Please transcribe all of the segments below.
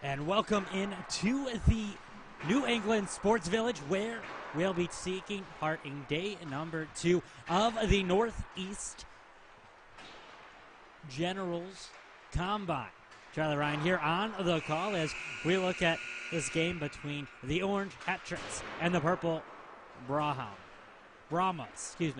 And welcome in to the New England Sports Village, where we'll be taking part in day number 2 of the Northeast Generals Combine. Charlie Ryan here on the call as we look at this game between the Orange Hat Tricks and the Purple Brahmas. Of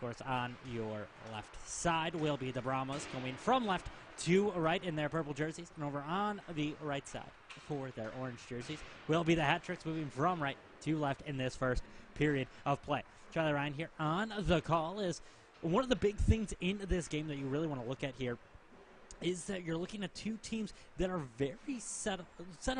course, on your left side will be the Brahmas going from left to right in their purple jerseys, and over on the right side for their orange jerseys will be the Hat Tricks moving from right to left in this first period of play. Charlie Ryan here on the call. Is one of the big things in this game that you really want to look at here is that you're looking at two teams that are very set up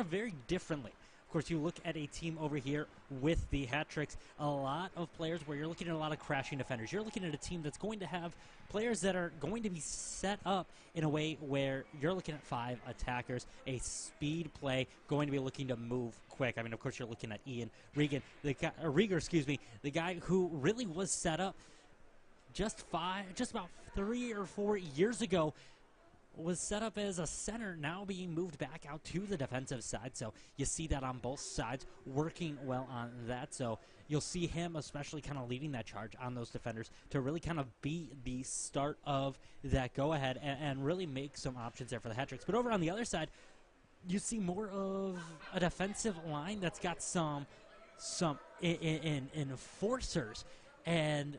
very differently. Of course, you look at a team over here with the Hat Tricks, a lot of players where you're looking at a lot of crashing defenders. You're looking at a team that's going to have players that are going to be set up in a way where you're looking at 5 attackers, a speed play, going to be looking to move quick. I mean, of course, you're looking at Ian Rieger, the guy who really was set up just about 3 or 4 years ago, was set up as a center, now being moved back out to the defensive side. So you see that on both sides, working well on that. So you'll see him especially kind of leading that charge on those defenders to really kind of be the start of that go-ahead and really make some options there for the Hat Tricks. But over on the other side, you see more of a defensive line that's got some enforcers and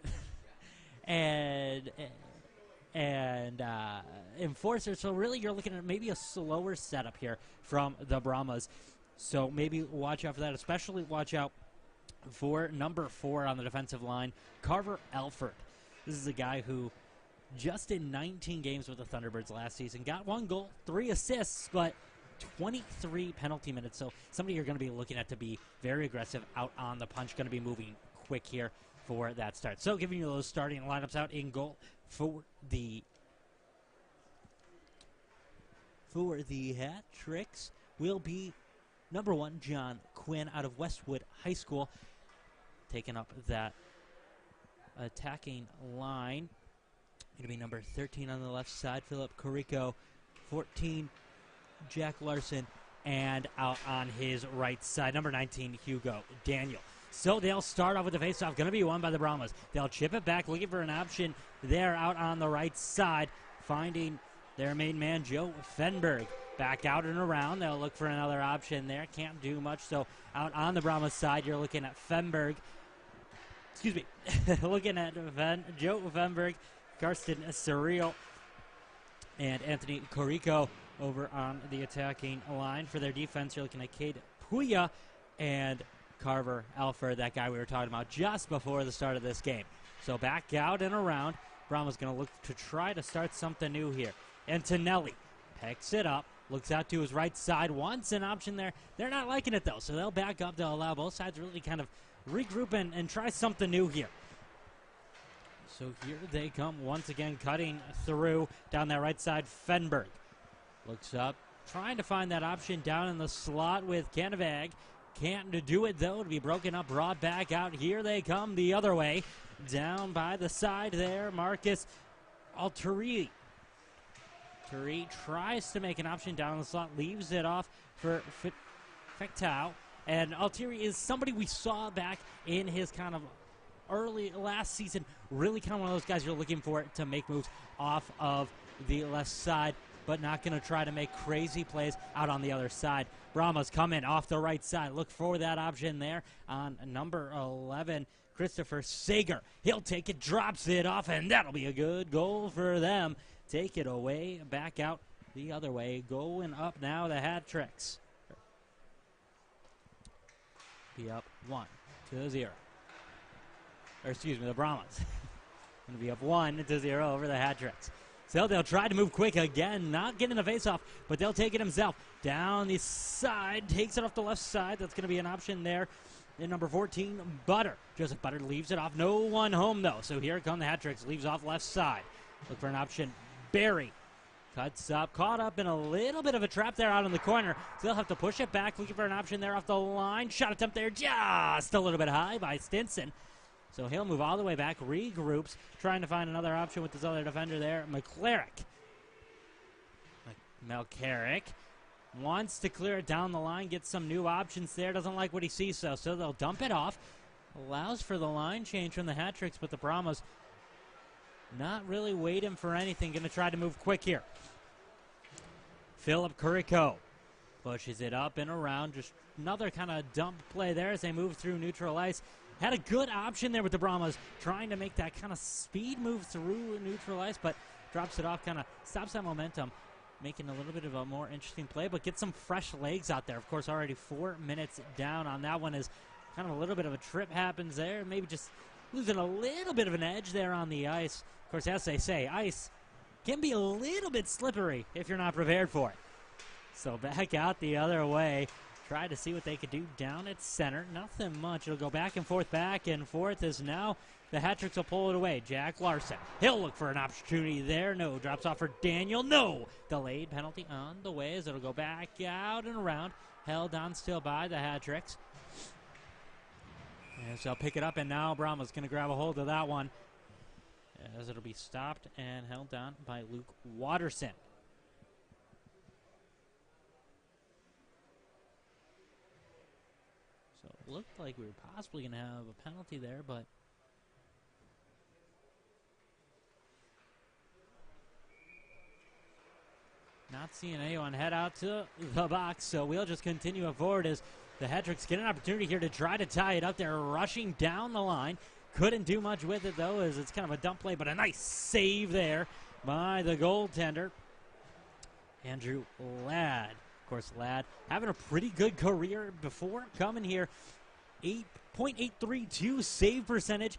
enforcers. So really you're looking at maybe a slower setup here from the Brahmas. So maybe watch out for that, especially watch out for number 4 on the defensive line, Carver Alford. This is a guy who just in 19 games with the Thunderbirds last season got 1 goal, 3 assists, but 23 penalty minutes. So somebody you're going to be looking at to be very aggressive out on the punch, going to be moving quick here for that start. So giving you those starting lineups out in goal for the Hat Tricks will be number 1, John Quinn out of Westwood High School, taking up that attacking line. Going to be number 13 on the left side, Philip Corico, 14, Jack Larson, and out on his right side, number 19, Hugo Daniel. So they'll start off with the faceoff, going to be won by the Brahmas. They'll chip it back, looking for an option there out on the right side, finding their main man, Joe Fenberg. Back out and around. They'll look for another option there. Can't do much. So out on the Brahmas side, you're looking at Fenberg. Looking at Joe Fenberg, Karsten Surreal, and Anthony Corico over on the attacking line. For their defense, you're looking at Cade Puya and Carver Alford, that guy we were talking about just before the start of this game. So back out and around. Brahma's going to look to try to start something new here. Antonelli picks it up, looks out to his right side, wants an option there. They're not liking it, though, so they'll back up. They'll allow both sides really kind of regroup and try something new here. So here they come once again, cutting through down that right side. Fenberg looks up, trying to find that option down in the slot with Canavag. Can't do it, though, to be broken up, brought back out. Here they come the other way. Down by the side there, Marcus Alteri. Alteri tries to make an option down in the slot, leaves it off for Fectau. And Alteri is somebody we saw back in his kind of early last season. Really kind of one of those guys you're looking for to make moves off of the left side, but not going to try to make crazy plays out on the other side. Brahmas come in off the right side. Look for that option there on number 11, Christopher Sager. He'll take it, drops it off, and that'll be a good goal for them. Take it away, back out the other way. Going up now, the Hat Tricks. Be up 1-0. Or excuse me, the Brahmas. Going to be up 1-0 over the Hat Tricks. So they'll try to move quick again, not getting the face-off, but they'll take it himself. Down the side, takes it off the left side. That's going to be an option there. And number 14, Butter. Joseph Butter leaves it off. No one home, though. So here come the Hat Tricks. Leaves off left side. Look for an option. Barry cuts up, caught up in a little bit of a trap there out in the corner. So they'll have to push it back, looking for an option there off the line. Shot attempt there just a little bit high by Stinson. So he'll move all the way back, regroups, trying to find another option with his other defender there, McClarrick. McCarrick wants to clear it down the line, get some new options there. Doesn't like what he sees, so they'll dump it off. Allows for the line change from the Hat-Tricks, but the Brahmas not really waiting for anything. Going to try to move quick here. Philip Curico pushes it up and around. Just another kind of dump play there as they move through neutral ice. Had a good option there with the Brahmas, trying to make that kind of speed move through neutral ice, but drops it off, kind of stops that momentum, making a little bit of a more interesting play, but get some fresh legs out there. Of course, already 4 minutes down on that one as kind of a little bit of a trip happens there. Maybe just losing a little bit of an edge there on the ice. Of course, as they say, ice can be a little bit slippery if you're not prepared for it. So back out the other way. Try to see what they could do down at center. Nothing much. It'll go back and forth as now the Hat-Tricks will pull it away. Jack Larson. He'll look for an opportunity there. No. Drops off for Daniel. No. Delayed penalty on the way as it'll go back out and around. Held on still by the Hat-Tricks. And so they'll pick it up, and now Brahma's going to grab a hold of that one as it'll be stopped and held down by Luke Watterson. So it looked like we were possibly going to have a penalty there, but not seeing anyone head out to the box, so we'll just continue forward as the Hat-Tricks get an opportunity here to try to tie it up. They're rushing down the line. Couldn't do much with it, though, as it's kind of a dump play, but a nice save there by the goaltender, Andrew Ladd. Of course, Ladd having a pretty good career before coming here. 8.832 save percentage.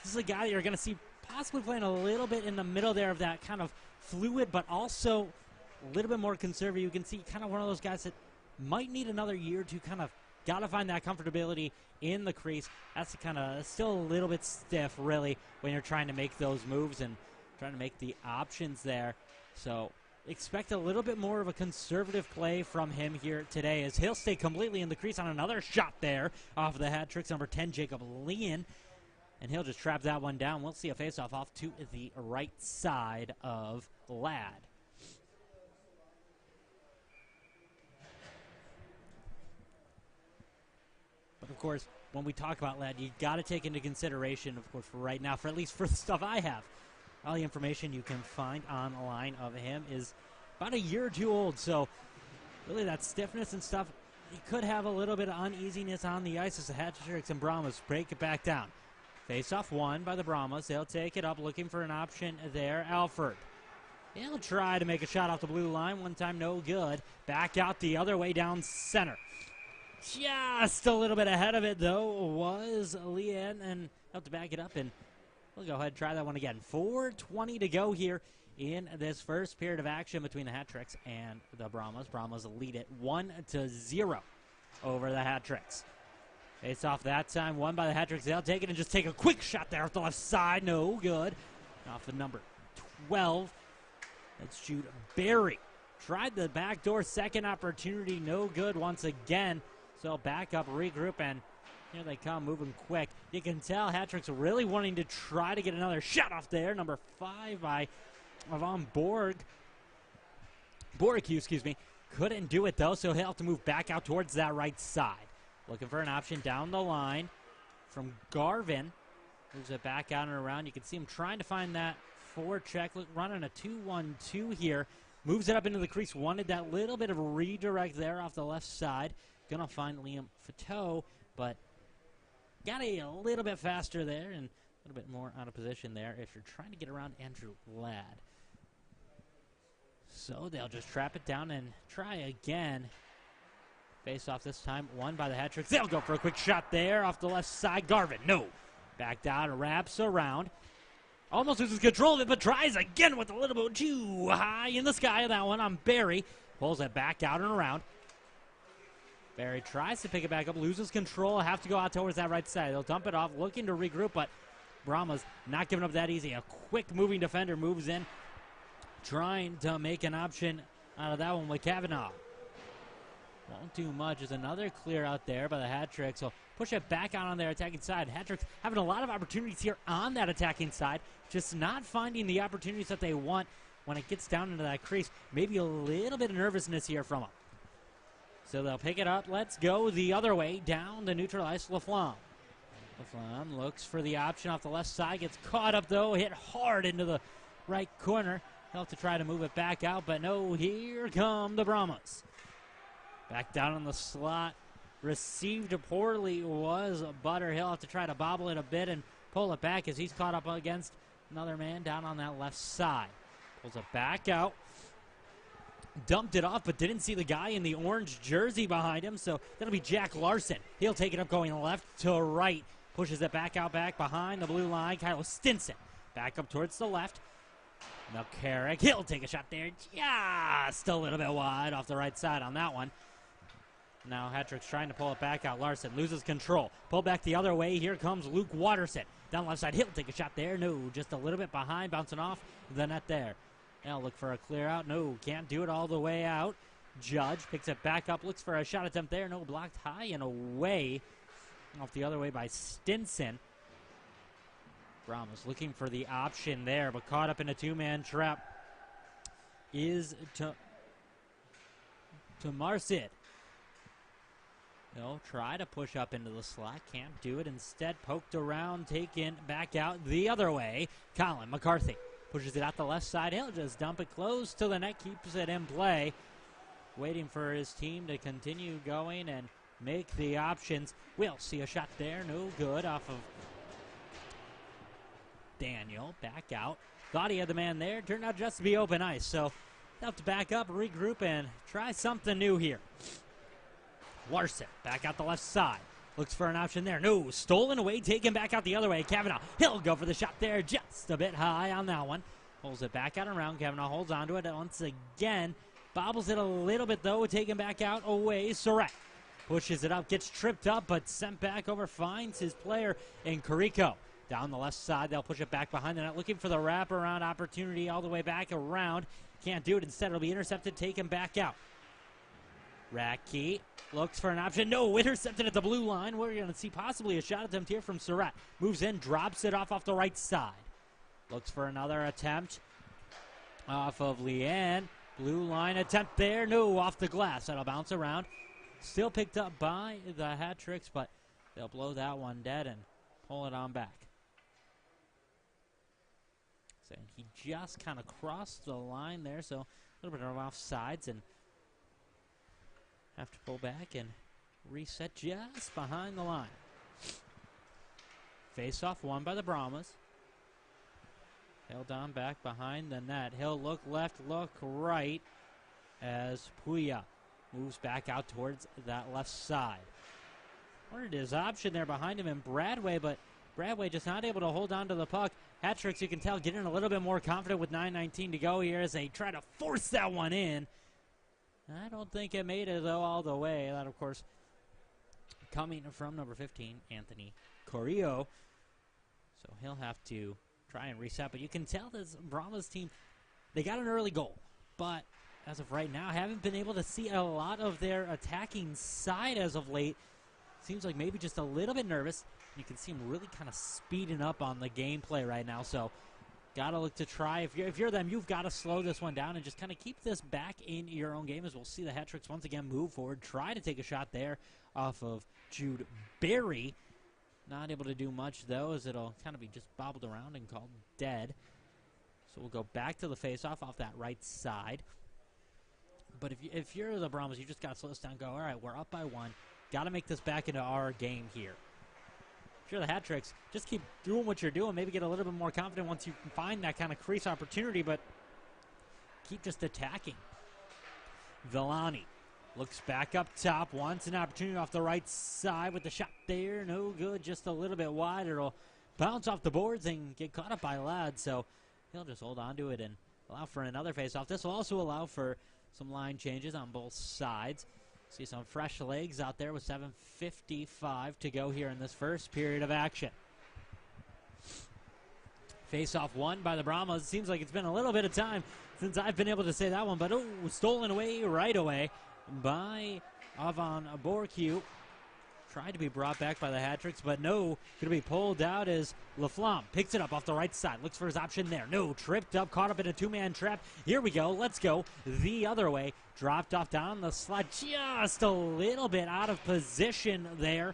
This is a guy that you're going to see possibly playing a little bit in the middle there of that kind of fluid, but also a little bit more conservative. You can see kind of one of those guys that might need another year to kind of got to find that comfortability in the crease. That's kind of still a little bit stiff, really, when you're trying to make those moves and trying to make the options there. So expect a little bit more of a conservative play from him here today as he'll stay completely in the crease on another shot there off of the Hat-Tricks, number 10, Jacob Leon. And he'll just trap that one down. We'll see a faceoff off to the right side of Ladd. But, of course, when we talk about Ladd, you got to take into consideration, of course, for right now, for at least for the stuff I have, all the information you can find online of him is about a year or two old. So, really, that stiffness and stuff, he could have a little bit of uneasiness on the ice as the Hat-Tricks and Brahmas break it back down. Face-off won by the Brahmas. They'll take it up, looking for an option there. Alford. He'll try to make a shot off the blue line. One time, no good. Back out the other way down center. Just a little bit ahead of it, though, was Leanne, and have to back it up, and we'll go ahead and try that one again. 4:20 to go here in this first period of action between the Hat-Tricks and the Brahmas. Brahmas lead it 1-0 over the Hat-Tricks. Face off that time, won by the Hat-Tricks. They'll take it and just take a quick shot there off the left side. No good. Off the number 12. Let's shoot Barry. Tried the backdoor second opportunity. No good once again. So back up, regroup, and here they come, moving quick. You can tell Hat-Tricks are really wanting to try to get another shot off there. Number 5 by Yvonne Boricue, excuse me. Couldn't do it, though, so he'll have to move back out towards that right side. Looking for an option down the line from Garvin. Moves it back out and around. You can see him trying to find that forecheck. Running a 2-1-2 here. Moves it up into the crease. Wanted that little bit of a redirect there off the left side. Gonna find Liam Fateau, but got a little bit faster there and a little bit more out of position there if you're trying to get around Andrew Ladd. So they'll just trap it down and try again. Face off this time, won by the Hat-Tricks. They'll go for a quick shot there off the left side. Garvin, no. Back down, wraps around. Almost loses control of it, but tries again with a little bit too high in the sky. That one on Barry. Pulls it back out and around. Barry tries to pick it back up, loses control. Have to go out towards that right side. They'll dump it off, looking to regroup, but Brahmas not giving up that easy. A quick moving defender moves in, trying to make an option out of that one with Kavanaugh. Won't do much. There's another clear out there by the Hat-Tricks. So push it back out on their attacking side. Hat-Tricks having a lot of opportunities here on that attacking side, just not finding the opportunities that they want when it gets down into that crease, maybe a little bit of nervousness here from him. So they'll pick it up. Let's go the other way, down to neutralize Laflamme. Laflamme looks for the option off the left side, gets caught up though, hit hard into the right corner. He'll have to try to move it back out, but no, here come the Brahmas. Back down in the slot. Received poorly was Butter. He'll have to try to bobble it a bit and pull it back as he's caught up against another man down on that left side. Pulls it back out. Dumped it off, but didn't see the guy in the orange jersey behind him, so that'll be Jack Larson. He'll take it up going left to right. Pushes it back out, back behind the blue line. Kyle Stinson back up towards the left. McCarrick, he'll take a shot there. Just a little bit wide off the right side on that one. Now Hattrick's trying to pull it back out. Larson loses control. Pull back the other way. Here comes Luke Watterson. Down left side, he'll take a shot there. No, just a little bit behind, bouncing off the net there. Now look for a clear out. No, can't do it all the way out. Judge picks it back up, looks for a shot attempt there. No, blocked high and away. Off the other way by Stinson. Brahmas looking for the option there, but caught up in a two-man trap is to Marcid. He'll try to push up into the slot. Can't do it. Instead, poked around, taken back out the other way. Colin McCarthy pushes it out the left side. He'll just dump it close to the net, keeps it in play. Waiting for his team to continue going and make the options. We'll see a shot there. No good off of Daniel. Back out. Thought he had the man there. Turned out just to be open ice. So he'll have to back up, regroup, and try something new here. Larson back out the left side. Looks for an option there. No, stolen away, taken back out the other way. Kavanaugh, he'll go for the shot there. Just a bit high on that one. Pulls it back out and around. Kavanaugh holds onto it once again. Bobbles it a little bit, though. Taken back out away. Surratt pushes it up, gets tripped up, but sent back over. Finds his player in Carico. Down the left side, they'll push it back behind the net. Looking for the wraparound opportunity all the way back around. Can't do it. Instead, it'll be intercepted, taken back out. Radke looks for an option. No, intercepted at the blue line. We're going to see possibly a shot attempt here from Surratt. Moves in, drops it off the right side. Looks for another attempt off of Leanne. Blue line attempt there. No, off the glass. That'll bounce around. Still picked up by the Hattricks, but they'll blow that one dead and pull it on back. So he just kind of crossed the line there, so a little bit of offsides and have to pull back and reset just behind the line. Face-off won by the Brahmas. Held on back behind the net. He'll look left, look right as Puya moves back out towards that left side. Wanted his option there behind him in Bradway, but Bradway just not able to hold on to the puck. Hattricks, you can tell, getting a little bit more confident with 9:19 to go here as they try to force that one in. I don't think it made it, though, all the way. That, of course, coming from number 15, Anthony Corrillo. So he'll have to try and reset. But you can tell this Brahmas team, they got an early goal. But as of right now, haven't been able to see a lot of their attacking side as of late. Seems like maybe just a little bit nervous. You can see them really kind of speeding up on the gameplay right now. So got to look to try. If you're them, you've got to slow this one down and just kind of keep this back in your own game, as we'll see the Hattricks once again move forward. Try to take a shot there off of Jude Berry. Not able to do much, though, as it'll kind of be just bobbled around and called dead. So we'll go back to the face-off off that right side. But if you're the Brahmas, you just got to slow this down and go, all right, we're up by one. Got to make this back into our game here. If you're the Hattricks, just keep doing what you're doing. Maybe get a little bit more confident once you find that kind of crease opportunity, but keep just attacking. Villani looks back up top, wants an opportunity off the right side with the shot there. No good, just a little bit wide. It'll bounce off the boards and get caught up by Ladd, so he'll just hold on to it and allow for another face-off. This will also allow for some line changes on both sides. See some fresh legs out there with 7:55 to go here in this first period of action. Face-off won by the Brahmas. It seems like it's been a little bit of time since I've been able to say that one, but stolen away right away by Avan Borcu. tried to be brought back by the Hat-Tricks, but no, going to be pulled out as Laflamme picks it up off the right side, looks for his option there. No, tripped up, caught up in a two-man trap. Here we go, let's go the other way. Dropped off down the slot, just a little bit out of position there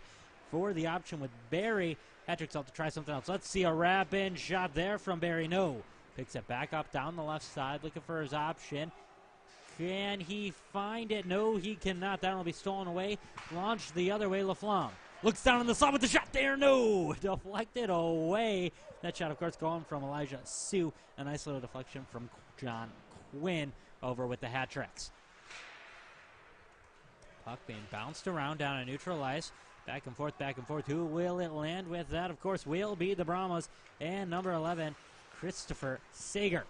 for the option with Barry. Hat-Tricks have to try something else. Let's see a wrap-in shot there from Barry. No, picks it back up down the left side, looking for his option. Can he find it? No, he cannot. That will be stolen away. Launched the other way, Laflamme. Looks down on the slot with the shot there. No, deflected away. That shot, of course, going from Elijah Sue. A nice little deflection from John Quinn over with the Hat-Tricks. Puck being bounced around down a neutral ice. Back and forth, back and forth. Who will it land with? That, of course, will be the Brahmas. And number 11, Christopher Sager.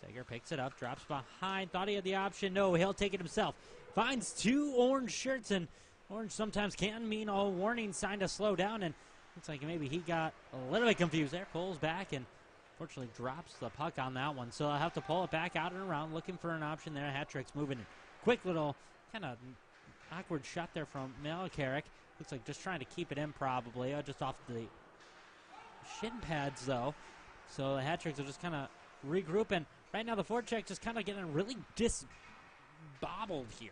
Sager picks it up, drops behind. Thought he had the option. No, he'll take it himself. Finds two orange shirts, and orange sometimes can mean a warning sign to slow down. And looks like maybe he got a little bit confused there. Pulls back and fortunately drops the puck on that one. So I'll have to pull it back out and around, looking for an option there. Hat-Tricks moving in. Quick little kind of awkward shot there from Malakarik. Looks like just trying to keep it in probably. Just off the shin pads though. So the Hat-Tricks will just kind of regroup, and right now the forecheck just kind of getting really disbobbled here.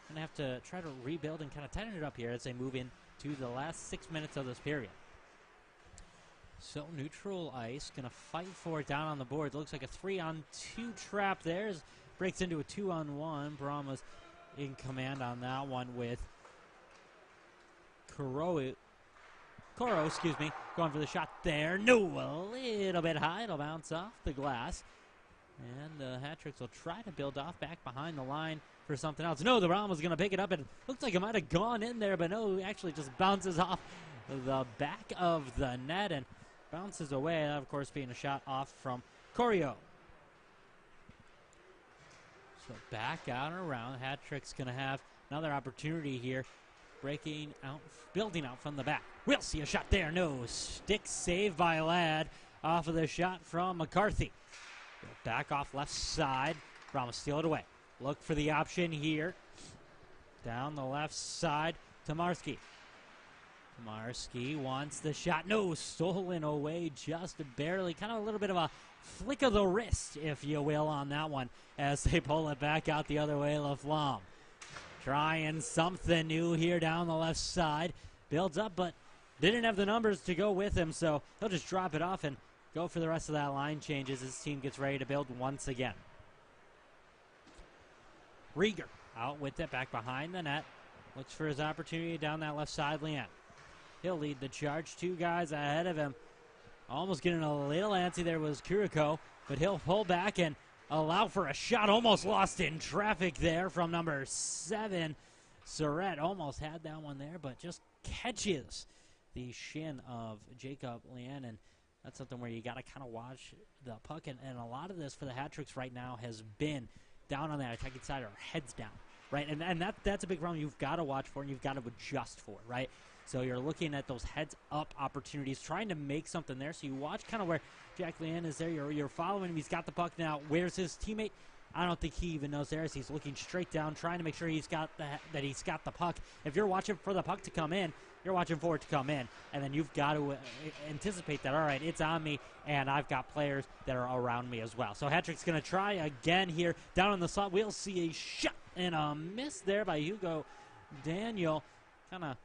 Gonna have to try to rebuild and kind of tighten it up here as they move into the last 6 minutes of this period. So neutral ice, gonna fight for it down on the board. Looks like a 3-on-2 trap there. Breaks into a 2-on-1. Brahmas in command on that one with Koro, going for the shot there. No, a little bit high. It'll bounce off the glass. And the Hat-Tricks will try to build off back behind the line for something else. No, the Brahmas going to pick it up. And it looks like it might have gone in there, but no, it actually just bounces off the back of the net and bounces away. That, of course, being a shot off from Corio. So back out and around. Hat-Tricks going to have another opportunity here. Breaking out, building out from the back. We'll see a shot there. No, stick save by Ladd off of the shot from McCarthy. Back off left side. Brahmas steal it away. Look for the option here. Down the left side. Tomarski. Tomarski wants the shot. No, stolen away just barely. Kind of a little bit of a flick of the wrist, if you will, on that one as they pull it back out the other way. Laflamme trying something new here down the left side. Builds up, but didn't have the numbers to go with him, so he'll just drop it off and go for the rest of that line changes. His team gets ready to build once again. Rieger out with it, back behind the net. Looks for his opportunity down that left side lane. He'll lead the charge. Two guys ahead of him. Almost getting a little antsy there was Kuriko, but he'll pull back and allow for a shot. Almost lost in traffic there from number 7. Surratt almost had that one there, but just catches the shin of Jacob Leanne, and that's something where you got to kind of watch the puck, and a lot of this for the Hat-Tricks right now has been down on that attacking side or heads down, right? And that's a big problem you've got to watch for and you've got to adjust for, right? So you're looking at those heads-up opportunities, trying to make something there. So you watch kind of where Jack Leanne is there. You're following him. He's got the puck now. Where's his teammate? I don't think he even knows there as he's looking straight down, trying to make sure he's got the puck. If you're watching for the puck to come in, you're watching for it to come in, and then you've got to anticipate that, all right, it's on me, and I've got players that are around me as well. So Hat-Trick's going to try again here. Down in the slot, we'll see a shot and a miss there by Hugo Daniel. Kind of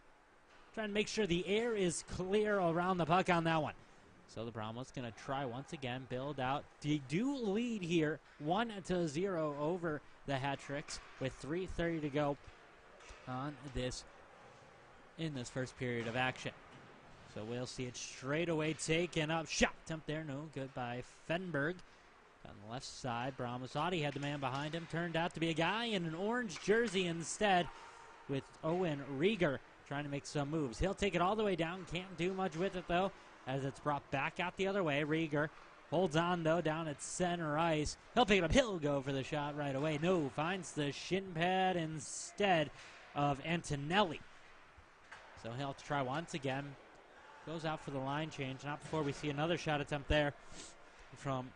trying to make sure the air is clear around the puck on that one. So the Brahmas going to try once again, build out. They do lead here 1-0 over the Hat-Tricks with 3:30 to go in this first period of action. So we'll see it straight away taken up. Shot attempt there, no good by Fenberg. On the left side, Brahmas thought he had the man behind him. Turned out to be a guy in an orange jersey instead with Owen Rieger trying to make some moves. He'll take it all the way down. Can't do much with it, though, as it's brought back out the other way. Rieger holds on, though, down at center ice. He'll pick it up. He'll go for the shot right away. No, finds the shin pad instead of Antonelli. So he'll have to try once again. Goes out for the line change. Not before we see another shot attempt there from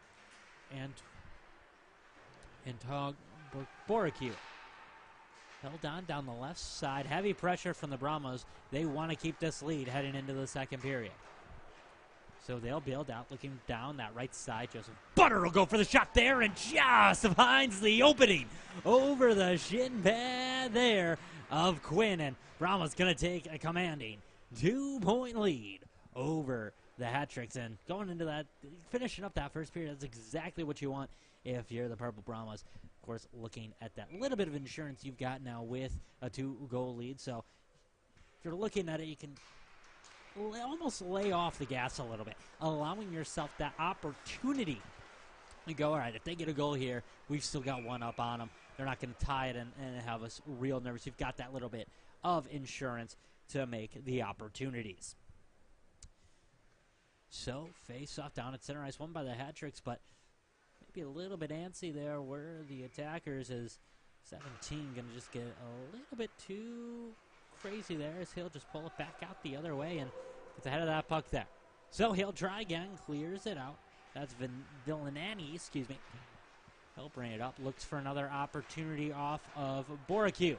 Antog Borakiu. held on down the left side. Heavy pressure from the Brahmas. They want to keep this lead heading into the second period. So they'll build out, looking down that right side. Joseph Butter will go for the shot there and just finds the opening over the shin pad there of Quinn. And Brahma's going to take a commanding 2-point lead over the Hat-Tricks. And going into that, finishing up that first period, that's exactly what you want if you're the Purple Brahmas. Of course, looking at that little bit of insurance you've got now with a 2-goal lead. So if you're looking at it, you can almost lay off the gas a little bit, allowing yourself that opportunity to go, all right, if they get a goal here, we've still got one up on them. They're not going to tie it and have us real nervous. You've got that little bit of insurance to make the opportunities. So, face-off down at center ice, won by the Hat-Tricks, but maybe a little bit antsy there where the attackers is 17 going to just get a little bit too crazy there as he'll just pull it back out the other way and gets ahead of that puck there. So he'll try again, clears it out. That's Villanani, excuse me. He'll bring it up, looks for another opportunity off of Boracue.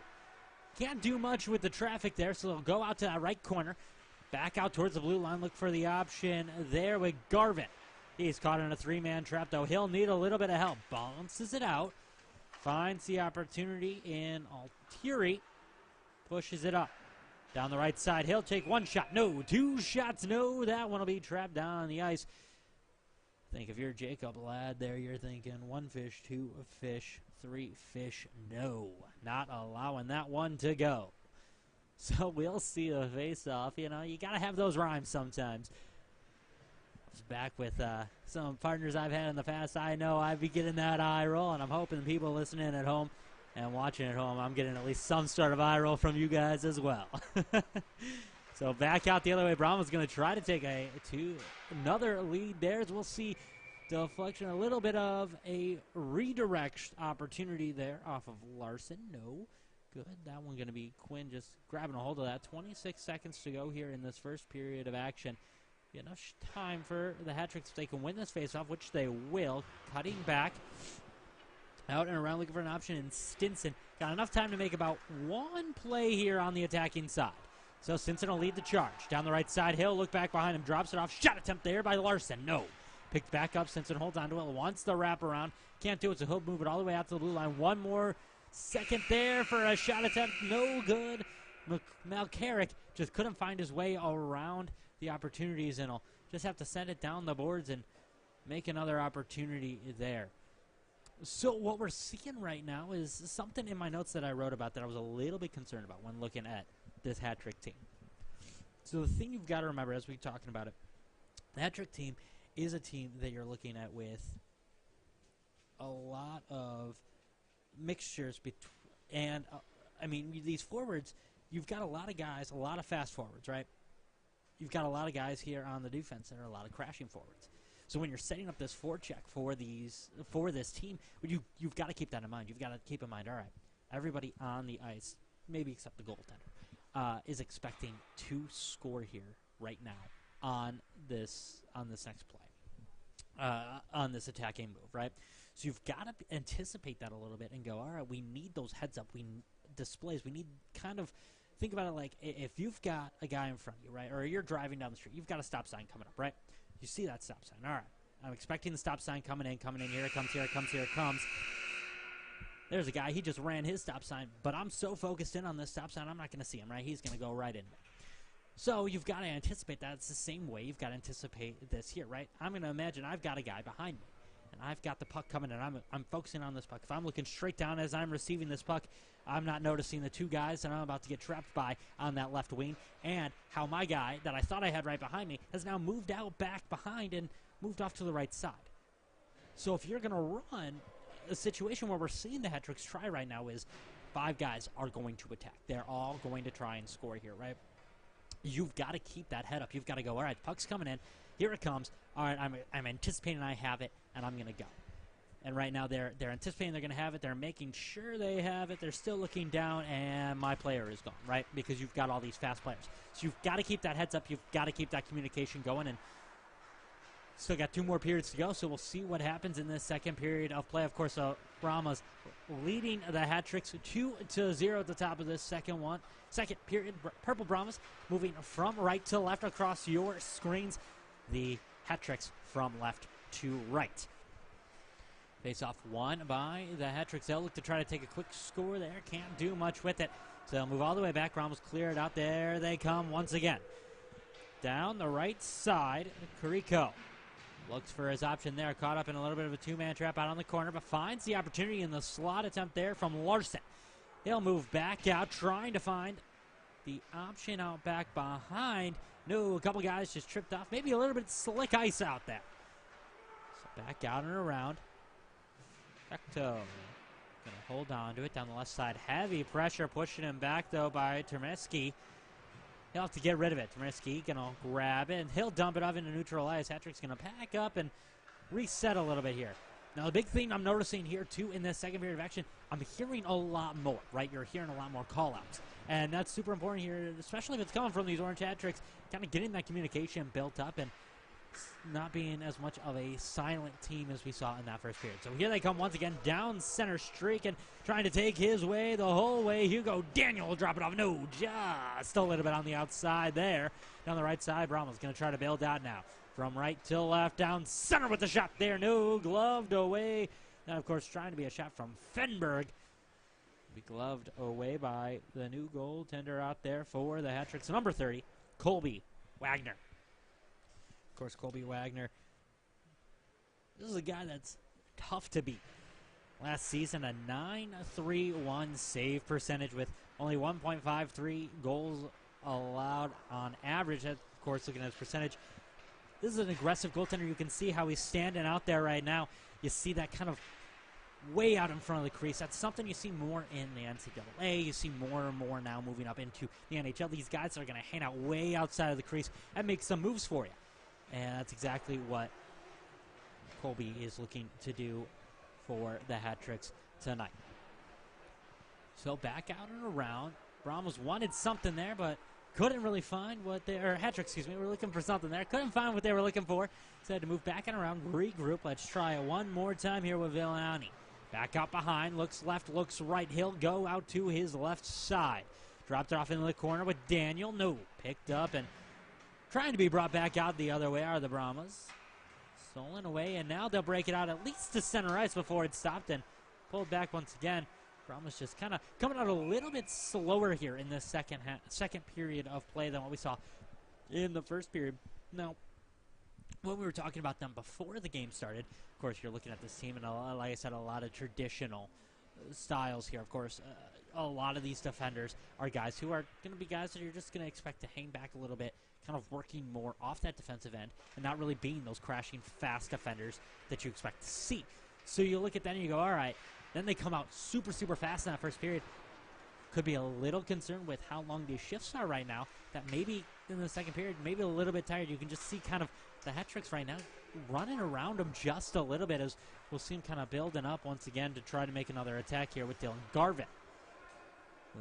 Can't do much with the traffic there, so they'll go out to that right corner. Back out towards the blue line, look for the option there with Garvin. He's caught in a 3-man trap, though. He'll need a little bit of help. Bounces it out. Finds the opportunity in Altieri. Pushes it up. Down the right side, he'll take one shot. No, 2 shots. No, that one will be trapped down on the ice. I think if you're Jacob Ladd there, you're thinking 1 fish, 2 fish, 3 fish. No, not allowing that one to go. So we'll see a face-off. You know, you got to have those rhymes sometimes. Back with some partners I've had in the past. I know I'd be getting that eye roll, and I'm hoping people listening at home and watching at home, I'm getting at least some sort of eye roll from you guys as well. So back out the other way. Brahma's going to try to take another lead there. As we'll see deflection, a little bit of a redirect opportunity there off of Larson. No good. That one going to be Quinn just grabbing a hold of that. 26 seconds to go here in this first period of action. Enough time for the Hat-Tricks if they can win this faceoff, which they will. Cutting back. Out and around looking for an option in Stinson. Got enough time to make about one play here on the attacking side. So Stinson will lead the charge. Down the right side, he'll look back behind him, drops it off. Shot attempt there by Larson. No. Picked back up. Stinson holds on to it, wants the wraparound. Can't do it, so he'll move it all the way out to the blue line. One more second there for a shot attempt. No good. Malcarrick just couldn't find his way around the opportunities, and he'll just have to send it down the boards and make another opportunity there. So what we're seeing right now is something in my notes that I wrote about that I was a little bit concerned about when looking at this Hat-Trick team. So the thing you've got to remember as we're talking about it, the Hat-Trick team is a team that you're looking at with a lot of mixtures and I mean, these forwards, you've got a lot of guys, a lot of fast forwards, right? You've got a lot of guys here on the defense that are a lot of crashing forwards. So when you're setting up this forecheck for this team, you've got to keep that in mind. You've got to keep in mind, all right, everybody on the ice, maybe except the goaltender, is expecting to score here right now on this next play, on this attacking move, right? So you've got to anticipate that a little bit and go, all right, we need those heads up, displays. We need kind of. Think about it like if you've got a guy in front of you, right, or you're driving down the street, you've got a stop sign coming up, right? You see that stop sign. All right, I'm expecting the stop sign coming in. Here it comes, here it comes, here it comes. There's a guy, he just ran his stop sign, but I'm so focused in on this stop sign, I'm not going to see him, right? He's going to go right in there. So you've got to anticipate that. It's the same way you've got to anticipate this here, right? I'm going to imagine I've got a guy behind me, and I've got the puck coming, and I'm focusing on this puck. If I'm looking straight down as I'm receiving this puck, I'm not noticing the 2 guys that I'm about to get trapped by on that left wing, and how my guy that I thought I had right behind me has now moved out back behind and moved off to the right side. So if you're going to run a situation where we're seeing the Hat-Tricks try right now is 5 guys are going to attack. They're all going to try and score here, right? You've got to keep that head up. You've got to go, all right, puck's coming in. Here it comes. All right, I'm anticipating I have it, and I'm going to go. And right now they're anticipating they're going to have it. They're making sure they have it. They're still looking down, and my player is gone, right? Because you've got all these fast players. So you've got to keep that heads up. You've got to keep that communication going. And Still got 2 more periods to go, so we'll see what happens in this second period of play. Of course, Brahmas leading the hat tricks 2-0 at the top of this second period. Purple Brahmas moving from right to left across your screens. The hat tricks from left to right. Face off won by the hat tricks. They'll look to try to take a quick score there. Can't do much with it. So they'll move all the way back. Brahmas clear it out. There they come once again. Down the right side, Carrico looks for his option there. Caught up in a little bit of a 2-man trap out on the corner, but finds the opportunity in the slot attempt there from Larson. He'll move back out, trying to find the option out back behind. No, a couple guys just tripped off. Maybe a little bit slick ice out there. So back out and around. Hecto going to hold on to it down the left side. Heavy pressure pushing him back, though, by Termeski. He'll have to get rid of it. Termeski going to grab it, and he'll dump it off into neutral ice. Hat-trick's going to pack up and reset a little bit here. Now, the big thing I'm noticing here, too, in this second period of action, I'm hearing a lot more, right? You're hearing a lot more call-outs. And that's super important here, especially if it's coming from these orange hat-tricks, kind of getting that communication built up and not being as much of a silent team as we saw in that first period. So here they come once again, down center streak and trying to take his way the whole way. Hugo Daniel will drop it off. No, just a little bit on the outside there. Down the right side, Brahmas going to try to build out now. From right to left, down center with the shot there. No, gloved away. Now, of course, trying to be a shot from Fenberg. Be gloved away by the new goaltender out there for the hat-tricks. Number 30, Colby Wagner. Of course, Colby Wagner, this is a guy that's tough to beat. Last season, a .931 save percentage with only 1.53 goals allowed on average. Of course, looking at his percentage, this is an aggressive goaltender. You can see how he's standing out there right now. You see that kind of way out in front of the crease. That's something you see more in the NCAA. You see more and more now moving up into the NHL. These guys are going to hang out way outside of the crease and make some moves for you. And that's exactly what Colby is looking to do for the hat-tricks tonight. So back out and around. Brahmas wanted something there, but couldn't really find what they, or hat-tricks, excuse me, were looking for something there. Couldn't find what they were looking for. So had to move back and around, regroup. Let's try it one more time here with Villani. Back out behind, looks left, looks right. He'll go out to his left side. Dropped it off into the corner with Daniel. No, picked up and trying to be brought back out the other way are the Brahmas. Stolen away, and now they'll break it out at least to center ice before it's stopped and pulled back once again. Brahmas just kind of coming out a little bit slower here in this second period of play than what we saw in the first period. Now, when we were talking about them before the game started, of course, you're looking at this team, and like I said, a lot of traditional styles here. Of course, a lot of these defenders are guys who are going to be guys that you're just going to expect to hang back a little bit, kind of working more off that defensive end and not really being those crashing fast defenders that you expect to see. So you look at that and you go, all right. Then they come out super, super fast in that first period. Could be a little concerned with how long these shifts are right now, that maybe in the second period, maybe a little bit tired. You can just see kind of the hat-tricks right now running around them just a little bit as we'll see him kind of building up once again to try to make another attack here with Dylan Garvin.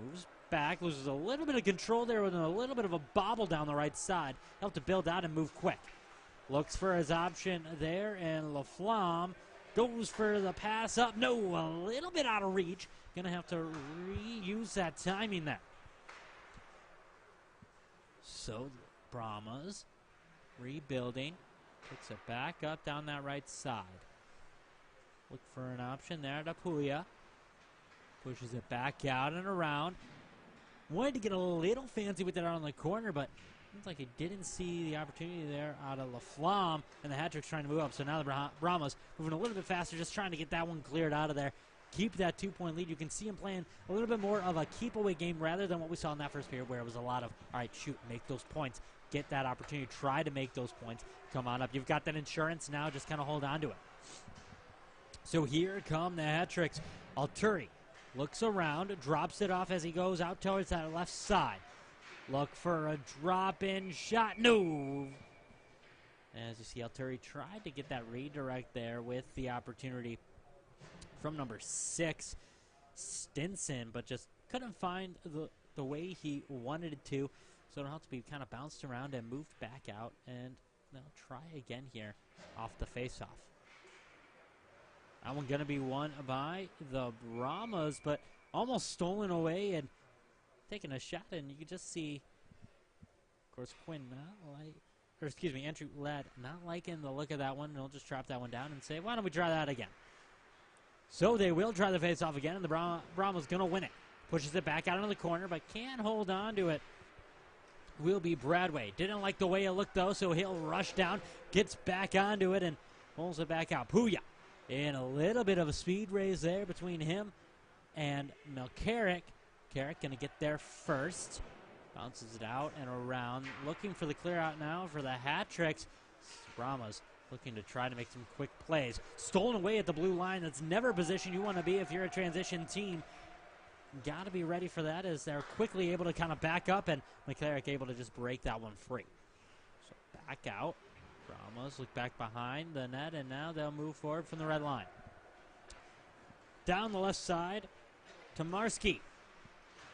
Moves back, loses a little bit of control there with a little bit of a bobble down the right side. Helped to build out and move quick. Looks for his option there, and Laflamme goes for the pass up. No, a little bit out of reach. Going to have to reuse that timing there. So, Brahmas rebuilding. Picks it back up down that right side. Look for an option there to Puya. Pushes it back out and around. Wanted to get a little fancy with it out on the corner, but looks like he didn't see the opportunity there out of Laflamme, and the hat-trick's trying to move up. So now the Brahmas moving a little bit faster, just trying to get that one cleared out of there. Keep that 2-point lead. You can see him playing a little bit more of a keep-away game rather than what we saw in that first period where it was a lot of, all right, shoot, make those points. Get that opportunity. Try to make those points. Come on up. You've got that insurance now. Just kind of hold on to it. So here come the hat-tricks. Alturi looks around, drops it off as he goes out towards that left side. Look for a drop-in shot. No. As you see, Alturi tried to get that redirect there with the opportunity from number 6, Stinson, but just couldn't find the way he wanted it to. So it'll have to be kind of bounced around and moved back out. And they'll try again here off the faceoff. That one going to be won by the Brahmas, but almost stolen away and taking a shot. And you can just see, of course, Andrew Ladd not liking the look of that one. They'll just trap that one down and say, why don't we try that again? So they will try the faceoff again, and the Brahmas going to win it. Pushes it back out into the corner, but can't hold on to it. Will be Bradway. Didn't like the way it looked, though, so he'll rush down, gets back onto it, and pulls it back out. Puya in a little bit of a speed raise there between him and Melcarrick. Carrick going to get there first. Bounces it out and around. Looking for the clear out now for the hat tricks. Brahmas looking to try to make some quick plays. Stolen away at the blue line. That's never a position you want to be if you're a transition team. Got to be ready for that as they're quickly able to kind of back up, and McClarick able to just break that one free. So back out. Brahmas look back behind the net, and now they'll move forward from the red line. Down the left side to Marski.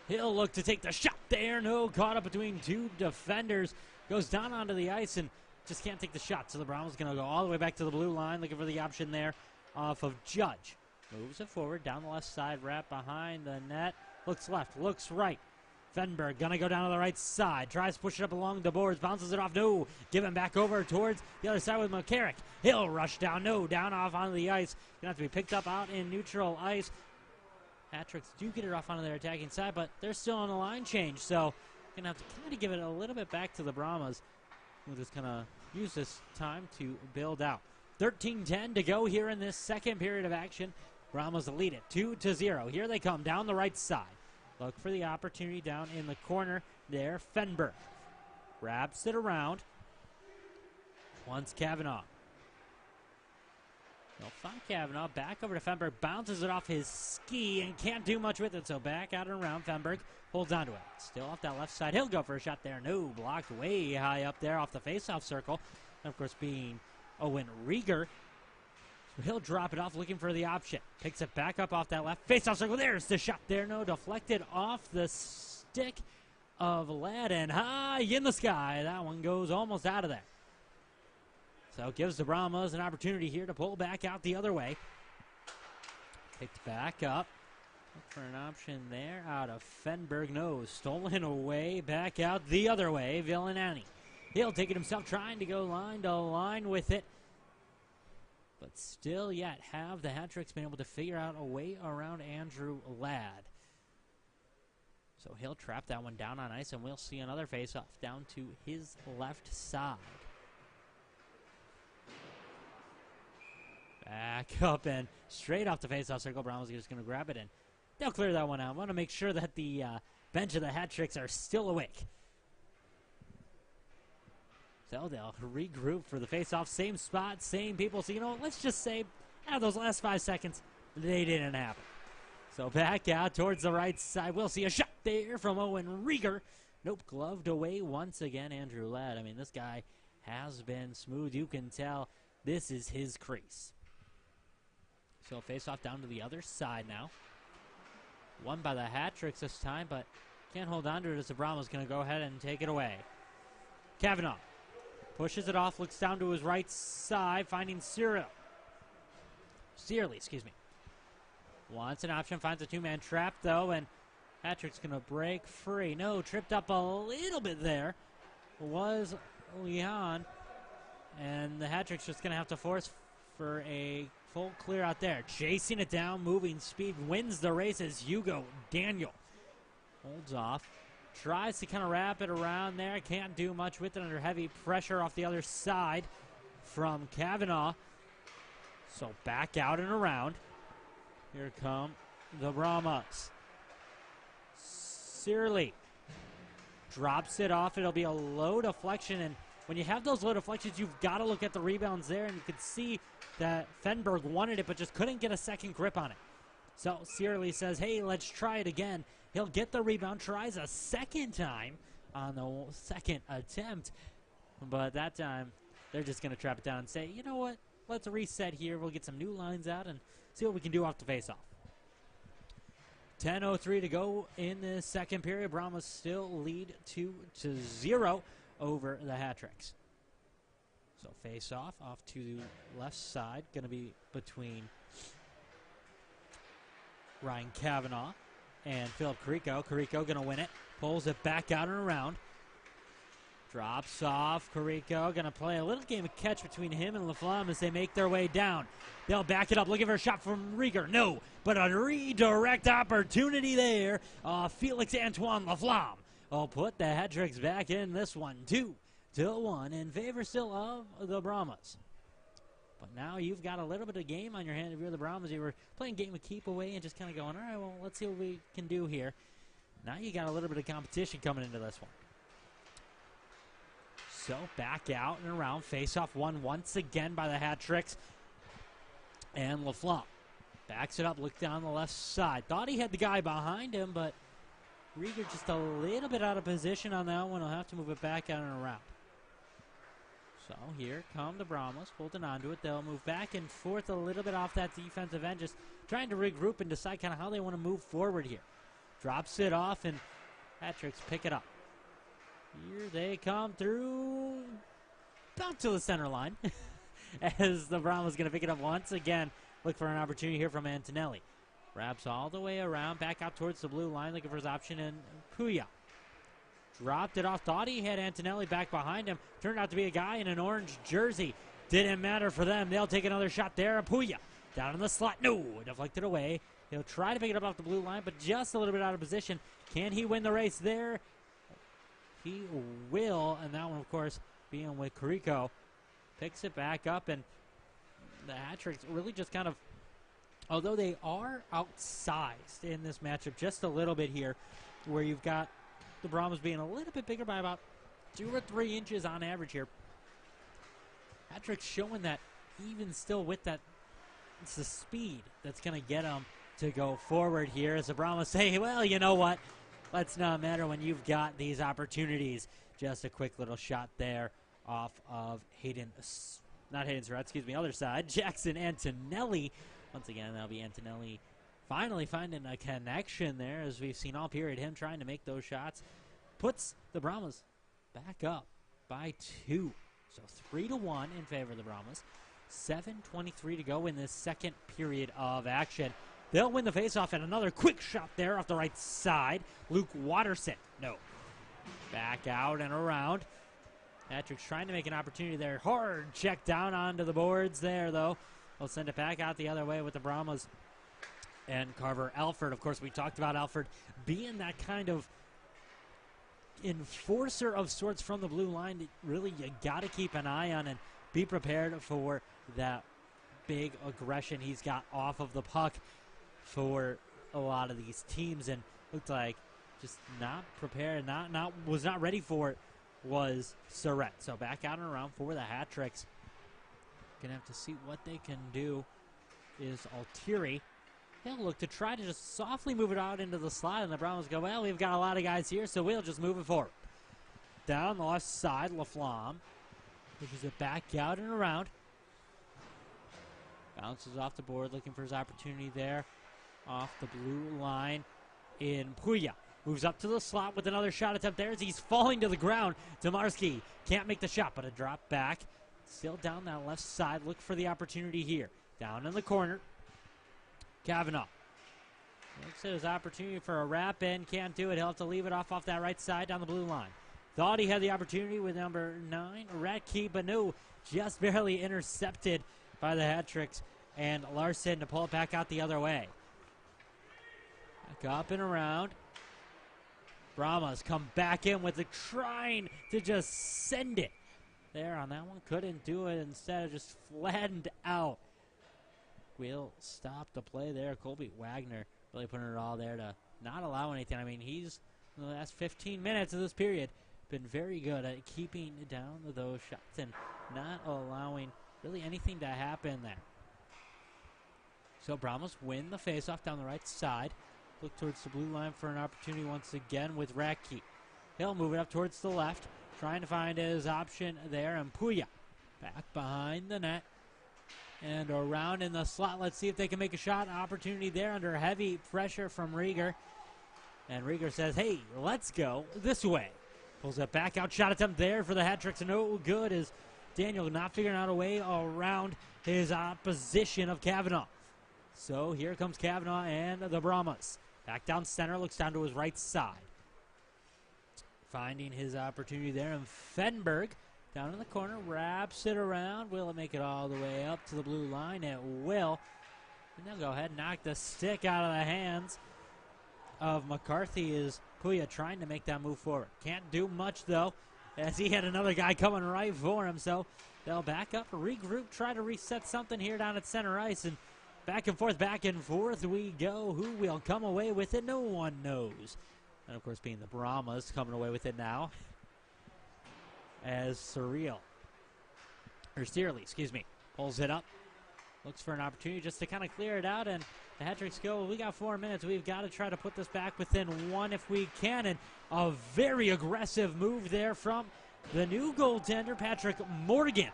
He'll look to take the shot there. No, caught up between two defenders. Goes down onto the ice and just can't take the shot. So the Brahmas going to go all the way back to the blue line, looking for the option there off of Judge. Moves it forward, down the left side, wrap behind the net. Looks left, looks right. Fenberg going to go down to the right side. Tries to push it up along the boards, bounces it off. No, give him back over towards the other side with McCarrick. He'll rush down. No, down off onto the ice. Going to have to be picked up out in neutral ice. Hat-tricks do get it off onto their attacking side, but they're still on the line change, so going to have to kind of give it a little bit back to the Brahmas. We'll just kind of use this time to build out. 13-10 to go here in this second period of action. Brahmas lead it 2-0. Here they come down the right side. Look for the opportunity down in the corner there. Fenberg wraps it around. Wants Kavanaugh. They'll find Kavanaugh. Back over to Fenberg. Bounces it off his ski and can't do much with it. So back out and around. Fenberg holds onto it. Still off that left side. He'll go for a shot there. No, blocked way high up there off the faceoff circle. And of course being Owen Rieger. So he'll drop it off looking for the option. Picks it back up off that left faceoff circle. There's the shot there. No, deflected off the stick of Ladd and high in the sky. That one goes almost out of there. So it gives the Brahmas an opportunity here to pull back out the other way. Picked back up. Look for an option there out of Fenberg. No, stolen away. Back out the other way. Villanani. He'll take it himself, trying to go line to line with it. But still yet have the hat-tricks been able to figure out a way around Andrew Ladd. So he'll trap that one down on ice, and we'll see another face-off down to his left side. Back up and straight off the face-off circle. Brahmas is just going to grab it, and they'll clear that one out. Want to make sure that the bench of the hat-tricks are still awake. So they'll regroup for the face-off. Same spot, same people. So, you know what, let's just say, out of those last 5 seconds, they didn't happen. So back out towards the right side. We'll see a shot there from Owen Rieger. Nope, gloved away once again, Andrew Ladd. I mean, this guy has been smooth. You can tell this is his crease. So face-off down to the other side now. Won by the hat-tricks this time, but can't hold on to it as the Brahmas going to go ahead and take it away. Kavanaugh pushes it off, looks down to his right side, finding Searly, excuse me. Wants an option, finds a two-man trap, though, and Patrick's going to break free. No, tripped up a little bit there. Was Leon, and the hat-trick's just going to have to force for a full clear out there. Chasing it down, moving speed, wins the race as Hugo Daniel holds off. Tries to kind of wrap it around there. Can't do much with it under heavy pressure off the other side from Kavanaugh. So back out and around. Here come the Brahmas. Searly drops it off. It'll be a low deflection, and when you have those low deflections, you've got to look at the rebounds there, and you can see that Fenberg wanted it but just couldn't get a second grip on it. So Searly says, hey, let's try it again. He'll get the rebound, tries a second time on the second attempt, but that time they're just going to trap it down and say, you know what, let's reset here. We'll get some new lines out and see what we can do off the faceoff. 10:03 to go in the second period. Brahmas still lead 2-0 over the hat-tricks. So face off to the left side. Going to be between Ryan Kavanaugh and Philip Carrico. Carrico going to win it. Pulls it back out and around. Drops off. Carrico going to play a little game of catch between him and LaFlamme as they make their way down. They'll back it up, looking for a shot from Rieger. No, but a redirect opportunity there. Felix Antoine LaFlamme will put the hat tricks back in this one. 2-1 in favor still of the Brahmas. But now you've got a little bit of game on your hand if you're the Brahmas. You were playing game of keep away and just kind of going, all right, well, let's see what we can do here. Now you got a little bit of competition coming into this one. So back out and around. Face-off won once again by the hat tricks. And LaFlamme backs it up, look down the left side. Thought he had the guy behind him, but Rieger just a little bit out of position on that one. He'll have to move it back out and around. So here come the Brahmas, holding on to it. They'll move back and forth a little bit off that defensive end, just trying to regroup and decide kind of how they want to move forward here. Drops it off, and hat tricks pick it up. Here they come through, about to the center line, as the Brahmas going to pick it up once again. Look for an opportunity here from Antonelli. Wraps all the way around, back out towards the blue line, looking for his option, and Puya dropped it off. Thought he had Antonelli back behind him. Turned out to be a guy in an orange jersey. Didn't matter for them. They'll take another shot there. Puya down in the slot. No, deflected away. He'll try to pick it up off the blue line, but just a little bit out of position. Can he win the race there? He will, and that one, of course, being with Carrico. Picks it back up, and the hat tricks really just kind of, although they are outsized in this matchup just a little bit here, where you've got the Brahmas being a little bit bigger by about 2 or 3 inches on average here. Hat tricks showing that even still with that, it's the speed that's going to get them to go forward here, as the Brahmas say, well, you know what? Let's not matter when you've got these opportunities. Just a quick little shot there off of other side, Jackson Antonelli. Once again, that'll be Antonelli finally finding a connection there, as we've seen all period. Him trying to make those shots puts the Brahmas back up by 2. So 3-1 in favor of the Brahmas. 7:23 to go in this second period of action. They'll win the faceoff, and another quick shot there off the right side. Luke Watterson. No. Back out and around. Patrick's trying to make an opportunity there. Hard check down onto the boards there, though. We'll send it back out the other way with the Brahmas and Carver Alford. Of course, we talked about Alford being that kind of enforcer of sorts from the blue line that really you got to keep an eye on and be prepared for that big aggression he's got off of the puck for a lot of these teams, and looked like just not prepared, was not ready for it, was Surratt. So back out and around for the hat tricks. Gonna have to see what they can do is Altieri. They'll look to try to just softly move it out into the slot, and the Brahmas go, well, we've got a lot of guys here, so we'll just move it forward. Down the left side, LaFlamme pushes it back out and around. Bounces off the board, looking for his opportunity there. Off the blue line in Puya. Moves up to the slot with another shot attempt there as he's falling to the ground. Tomarski can't make the shot, but a drop back. Still down that left side. Look for the opportunity here. Down in the corner. Kavanaugh. Looks at his opportunity for a wrap in. Can't do it. He'll have to leave it off that right side down the blue line. Thought he had the opportunity with number 9, Ratke, but no. Just barely intercepted by the hat tricks and Larson to pull it back out the other way. Back up and around. Brahmas come back in with it, trying to just send it. There on that one, couldn't do it. Instead, just flattened out. We'll stop the play there. Colby Wagner really putting it all there to not allow anything. I mean, he's, in the last 15 minutes of this period, been very good at keeping down those shots and not allowing really anything to happen there. So Brahmas win the faceoff down the right side. Look towards the blue line for an opportunity once again with Ratke. He'll move it up towards the left, trying to find his option there. And Puya back behind the net and around in the slot. Let's see if they can make a shot. Opportunity there under heavy pressure from Rieger. And Rieger says, hey, let's go this way. Pulls it back out. Shot attempt there for the hat tricks. No good as Daniel not figuring out a way around his opposition of Kavanaugh. So here comes Kavanaugh and the Brahmas. Back down center, looks down to his right side. Finding his opportunity there, and Fenberg down in the corner, wraps it around. Will it make it all the way up to the blue line? It will. And they'll go ahead and knock the stick out of the hands of McCarthy as Puya trying to make that move forward. Can't do much, though, as he had another guy coming right for him. So they'll back up, regroup, try to reset something here down at center ice. And back and forth we go. Who will come away with it? No one knows. And, of course, being the Brahmas coming away with it now as Searly, pulls it up. Looks for an opportunity just to kind of clear it out, and the hat-tricks go. We got 4 minutes. We've got to try to put this back within one if we can, and a very aggressive move there from the new goaltender, Patrick Morgan,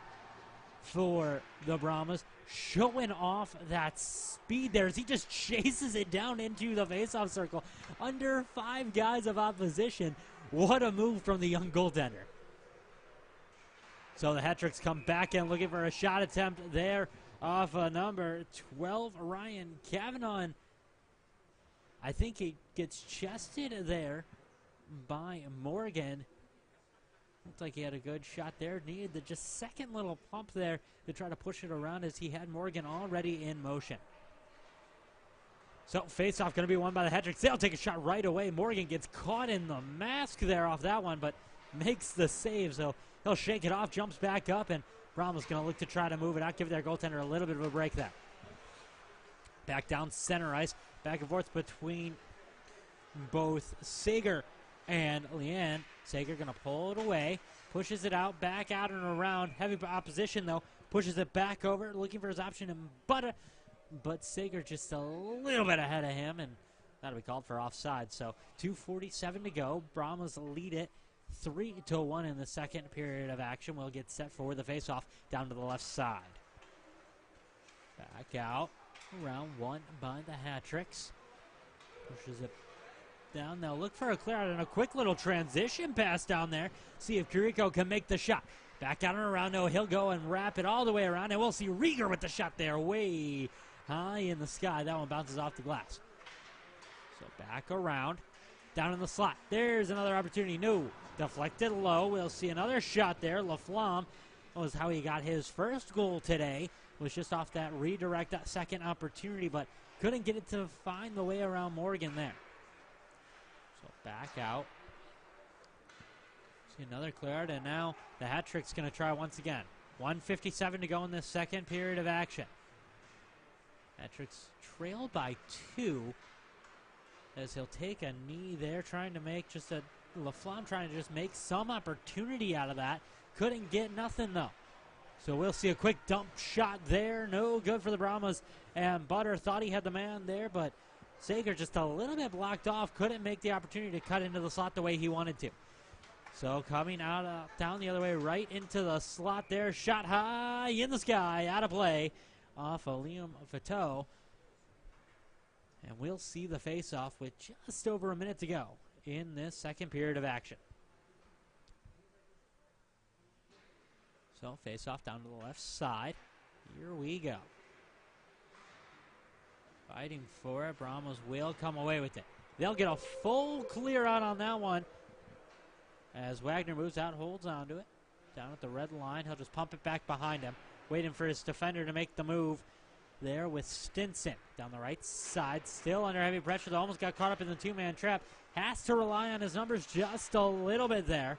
for the Brahmas, showing off that speed there as he just chases it down into the faceoff circle under 5 guys of opposition. What a move from the young goaltender. So the hat-tricks come back in looking for a shot attempt there off number 12, Ryan Kavanaugh. And I think he gets chested there by Morgan. Looked like he had a good shot there. Needed the just second little pump there to try to push it around as he had Morgan already in motion. So face-off going to be won by the hat-tricks. They'll take a shot right away. Morgan gets caught in the mask there off that one, but makes the save. So he'll shake it off, jumps back up, and Brahmas going to look to try to move it out, give their goaltender a little bit of a break there. Back down center ice, back and forth between both Sager and Leanne. Sager going to pull it away, pushes it out, back out and around. Heavy opposition, though, pushes it back over, looking for his option in butter. But Sager just a little bit ahead of him, and that'll be called for offside. So 2:47 to go. Brahmas lead it 3-1 in the second period of action. We'll get set for the faceoff down to the left side. Back out, around one by the hat-tricks. Pushes it down. They'll look for a clear out and a quick little transition pass down there. See if Kiriko can make the shot. Back out and around. No, he'll go and wrap it all the way around. And we'll see Rieger with the shot there way high in the sky. That one bounces off the glass. So back around. Down in the slot. There's another opportunity. No. Deflected low. We'll see another shot there. Laflamme was how he got his first goal today. Was just off that redirect, that second opportunity, but couldn't get it to find the way around Morgan there. So back out. See another clear out, and now the hat-trick's going to try once again. 1:57 to go in this second period of action. Hat-tricks trailed by 2 as he'll take a knee there, trying to make just a Laflamme trying to just make some opportunity out of that. Couldn't get nothing, though. So we'll see a quick dump shot there. No good for the Brahmas. And Butter thought he had the man there, but Sager just a little bit blocked off. Couldn't make the opportunity to cut into the slot the way he wanted to. So coming out down the other way, right into the slot there. Shot high in the sky, out of play off of Liam Fateau. And we'll see the face-off with just over a minute to go in this second period of action. So face-off down to the left side. Here we go. Fighting for it. Brahmas will come away with it. They'll get a full clear out on that one as Wagner moves out, holds on to it. Down at the red line. He'll just pump it back behind him, waiting for his defender to make the move there with Stinson. Down the right side, still under heavy pressure. They almost got caught up in the two-man trap. Has to rely on his numbers just a little bit there,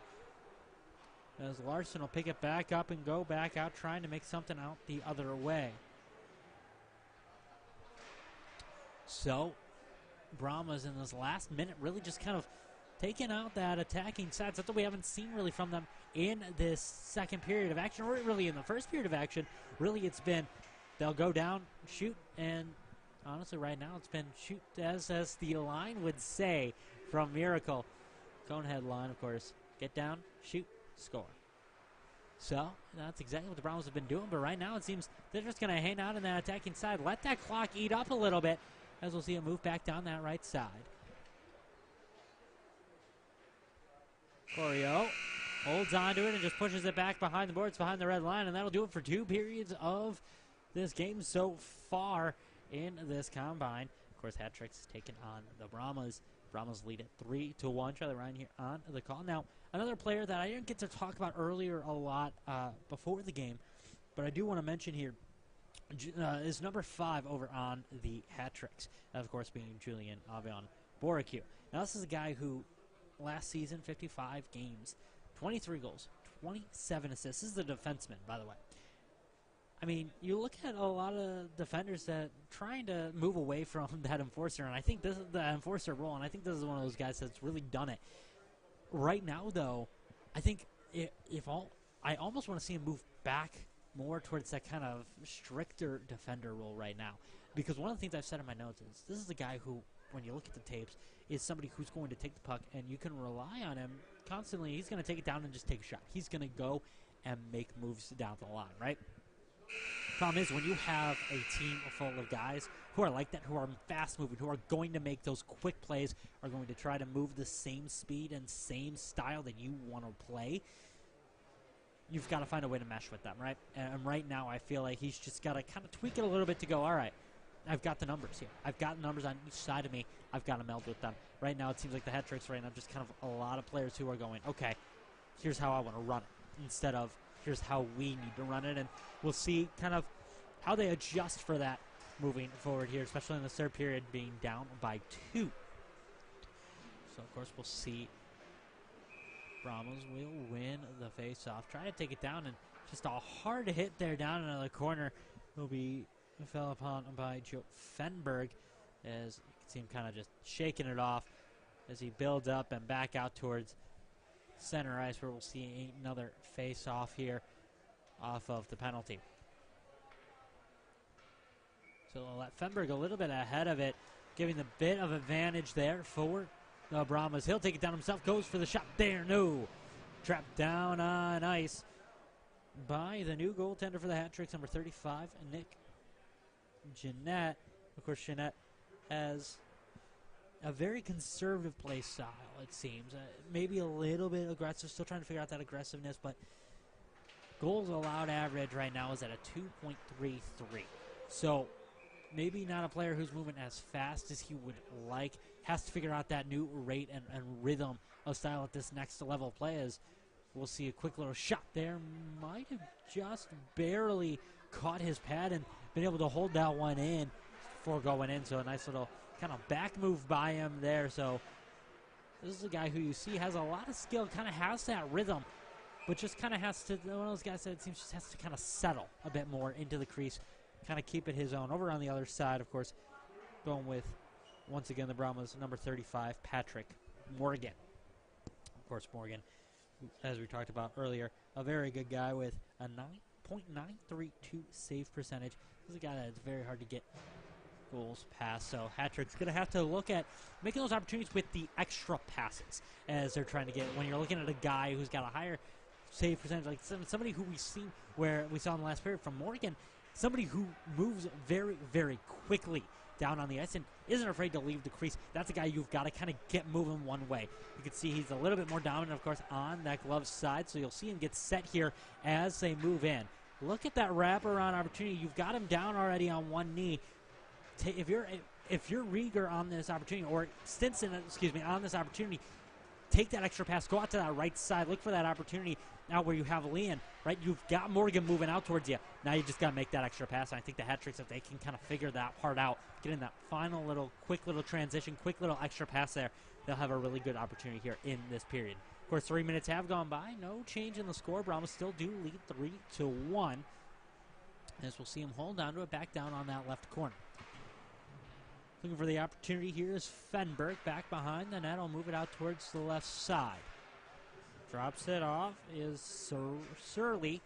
as Larson will pick it back up and go back out, trying to make something out the other way. So Brahmas in this last minute really just kind of taking out that attacking side. That's what we haven't seen really from them in this second period of action, or really in the first period of action. Really, it's been they'll go down, shoot, and honestly right now it's been shoot as the line would say from Miracle. Conehead line, of course. Get down, shoot, score. So that's exactly what the Brahmas have been doing, but right now it seems they're just going to hang out in that attacking side, let that clock eat up a little bit, as we'll see it move back down that right side. Corio holds on to it and just pushes it back behind the boards, behind the red line, and that'll do it for 2 periods of this game so far in this combine. Of course, hat tricks taking on the Brahmas. Brahmas lead it 3-1. Charlie Ryan here on the call. Now, another player that I didn't get to talk about earlier a lot before the game, but I do want to mention here is number 5 over on the hat tricks. Of course, being Julian Avion Boracu. Now, this is a guy who last season, 55 games, 23 goals, 27 assists. This is a defenseman, by the way. I mean, you look at a lot of defenders that trying to move away from that enforcer, and I think this is the enforcer role, and I think this is one of those guys that's really done it. Right now, though, I think I almost want to see him move back more towards that kind of stricter defender role right now. Because one of the things I've said in my notes is this is a guy who, when you look at the tapes, is somebody who's going to take the puck, and you can rely on him constantly. He's going to take it down and just take a shot. He's going to go and make moves down the line, right? Problem is, when you have a team full of guys who are like that, who are fast-moving, who are going to make those quick plays, are going to try to move the same speed and same style that you want to play, you've got to find a way to mesh with them, right? And right now, I feel like he's just got to kind of tweak it a little bit to go, all right, I've got the numbers here. I've got numbers on each side of me. I've got to meld with them. Right now, it seems like the hat tricks right now just kind of a lot of players who are going, okay, here's how I want to run it, instead of here's how we need to run it. And we'll see kind of how they adjust for that moving forward here, especially in the third period being down by 2. So, of course, we'll see Brahmas will win the face-off. Try to take it down, and just a hard hit there down in the corner will be fell upon by Joe Fenberg, as you can see him kind of just shaking it off as he builds up and back out towards center ice, where we'll see another face-off here off of the penalty. So we'll let Fenberg a little bit ahead of it, giving the bit of advantage there for the Brahmas. He'll take it down himself, goes for the shot there, no. Trapped down on ice by the new goaltender for the hat tricks, number 35, Nick Jeanette. Of course, Jeanette has a very conservative play style, it seems. Maybe a little bit aggressive, still trying to figure out that aggressiveness, but goals allowed average right now is at a 2.33. So maybe not a player who's moving as fast as he would like. Has to figure out that new rate and rhythm of style at this next level of play. As we'll see a quick little shot there. Might have just barely caught his pad and been able to hold that one in before going in. So a nice little kind of back move by him there. So this is a guy who you see has a lot of skill, kind of has that rhythm, but just kind of has to, one of those guys that it seems just has to kind of settle a bit more into the crease, kind of keep it his own. Over on the other side, of course, going with, once again, the Brahmas, number 35, Patrick Morgan. Of course, Morgan, as we talked about earlier, a very good guy with a 9.932 save percentage. This is a guy that's very hard to get goals past, so hat trick's going to have to look at making those opportunities with the extra passes as they're trying to get. When you're looking at a guy who's got a higher save percentage, like somebody who we saw in the last period from Morgan, somebody who moves very, very quickly down on the ice and isn't afraid to leave the crease. That's a guy you've got to kind of get moving one way. You can see he's a little bit more dominant, of course, on that glove side, so you'll see him get set here as they move in. Look at that wraparound opportunity. You've got him down already on one knee. If you're Rieger on this opportunity, or Stinson, on this opportunity, take that extra pass, go out to that right side, look for that opportunity out where you have Leon, right? You've got Morgan moving out towards you. Now you just got to make that extra pass. And I think the hat tricks, if they can kind of figure that part out, get in that final quick little transition, quick little extra pass there, they'll have a really good opportunity here in this period. Of course, 3 minutes have gone by. No change in the score. Brahmas still do lead 3-1. As we'll see him hold on to it, back down on that left corner. Looking for the opportunity here is Fenberg back behind the net. I'll move it out towards the left side. Drops it off is Surly.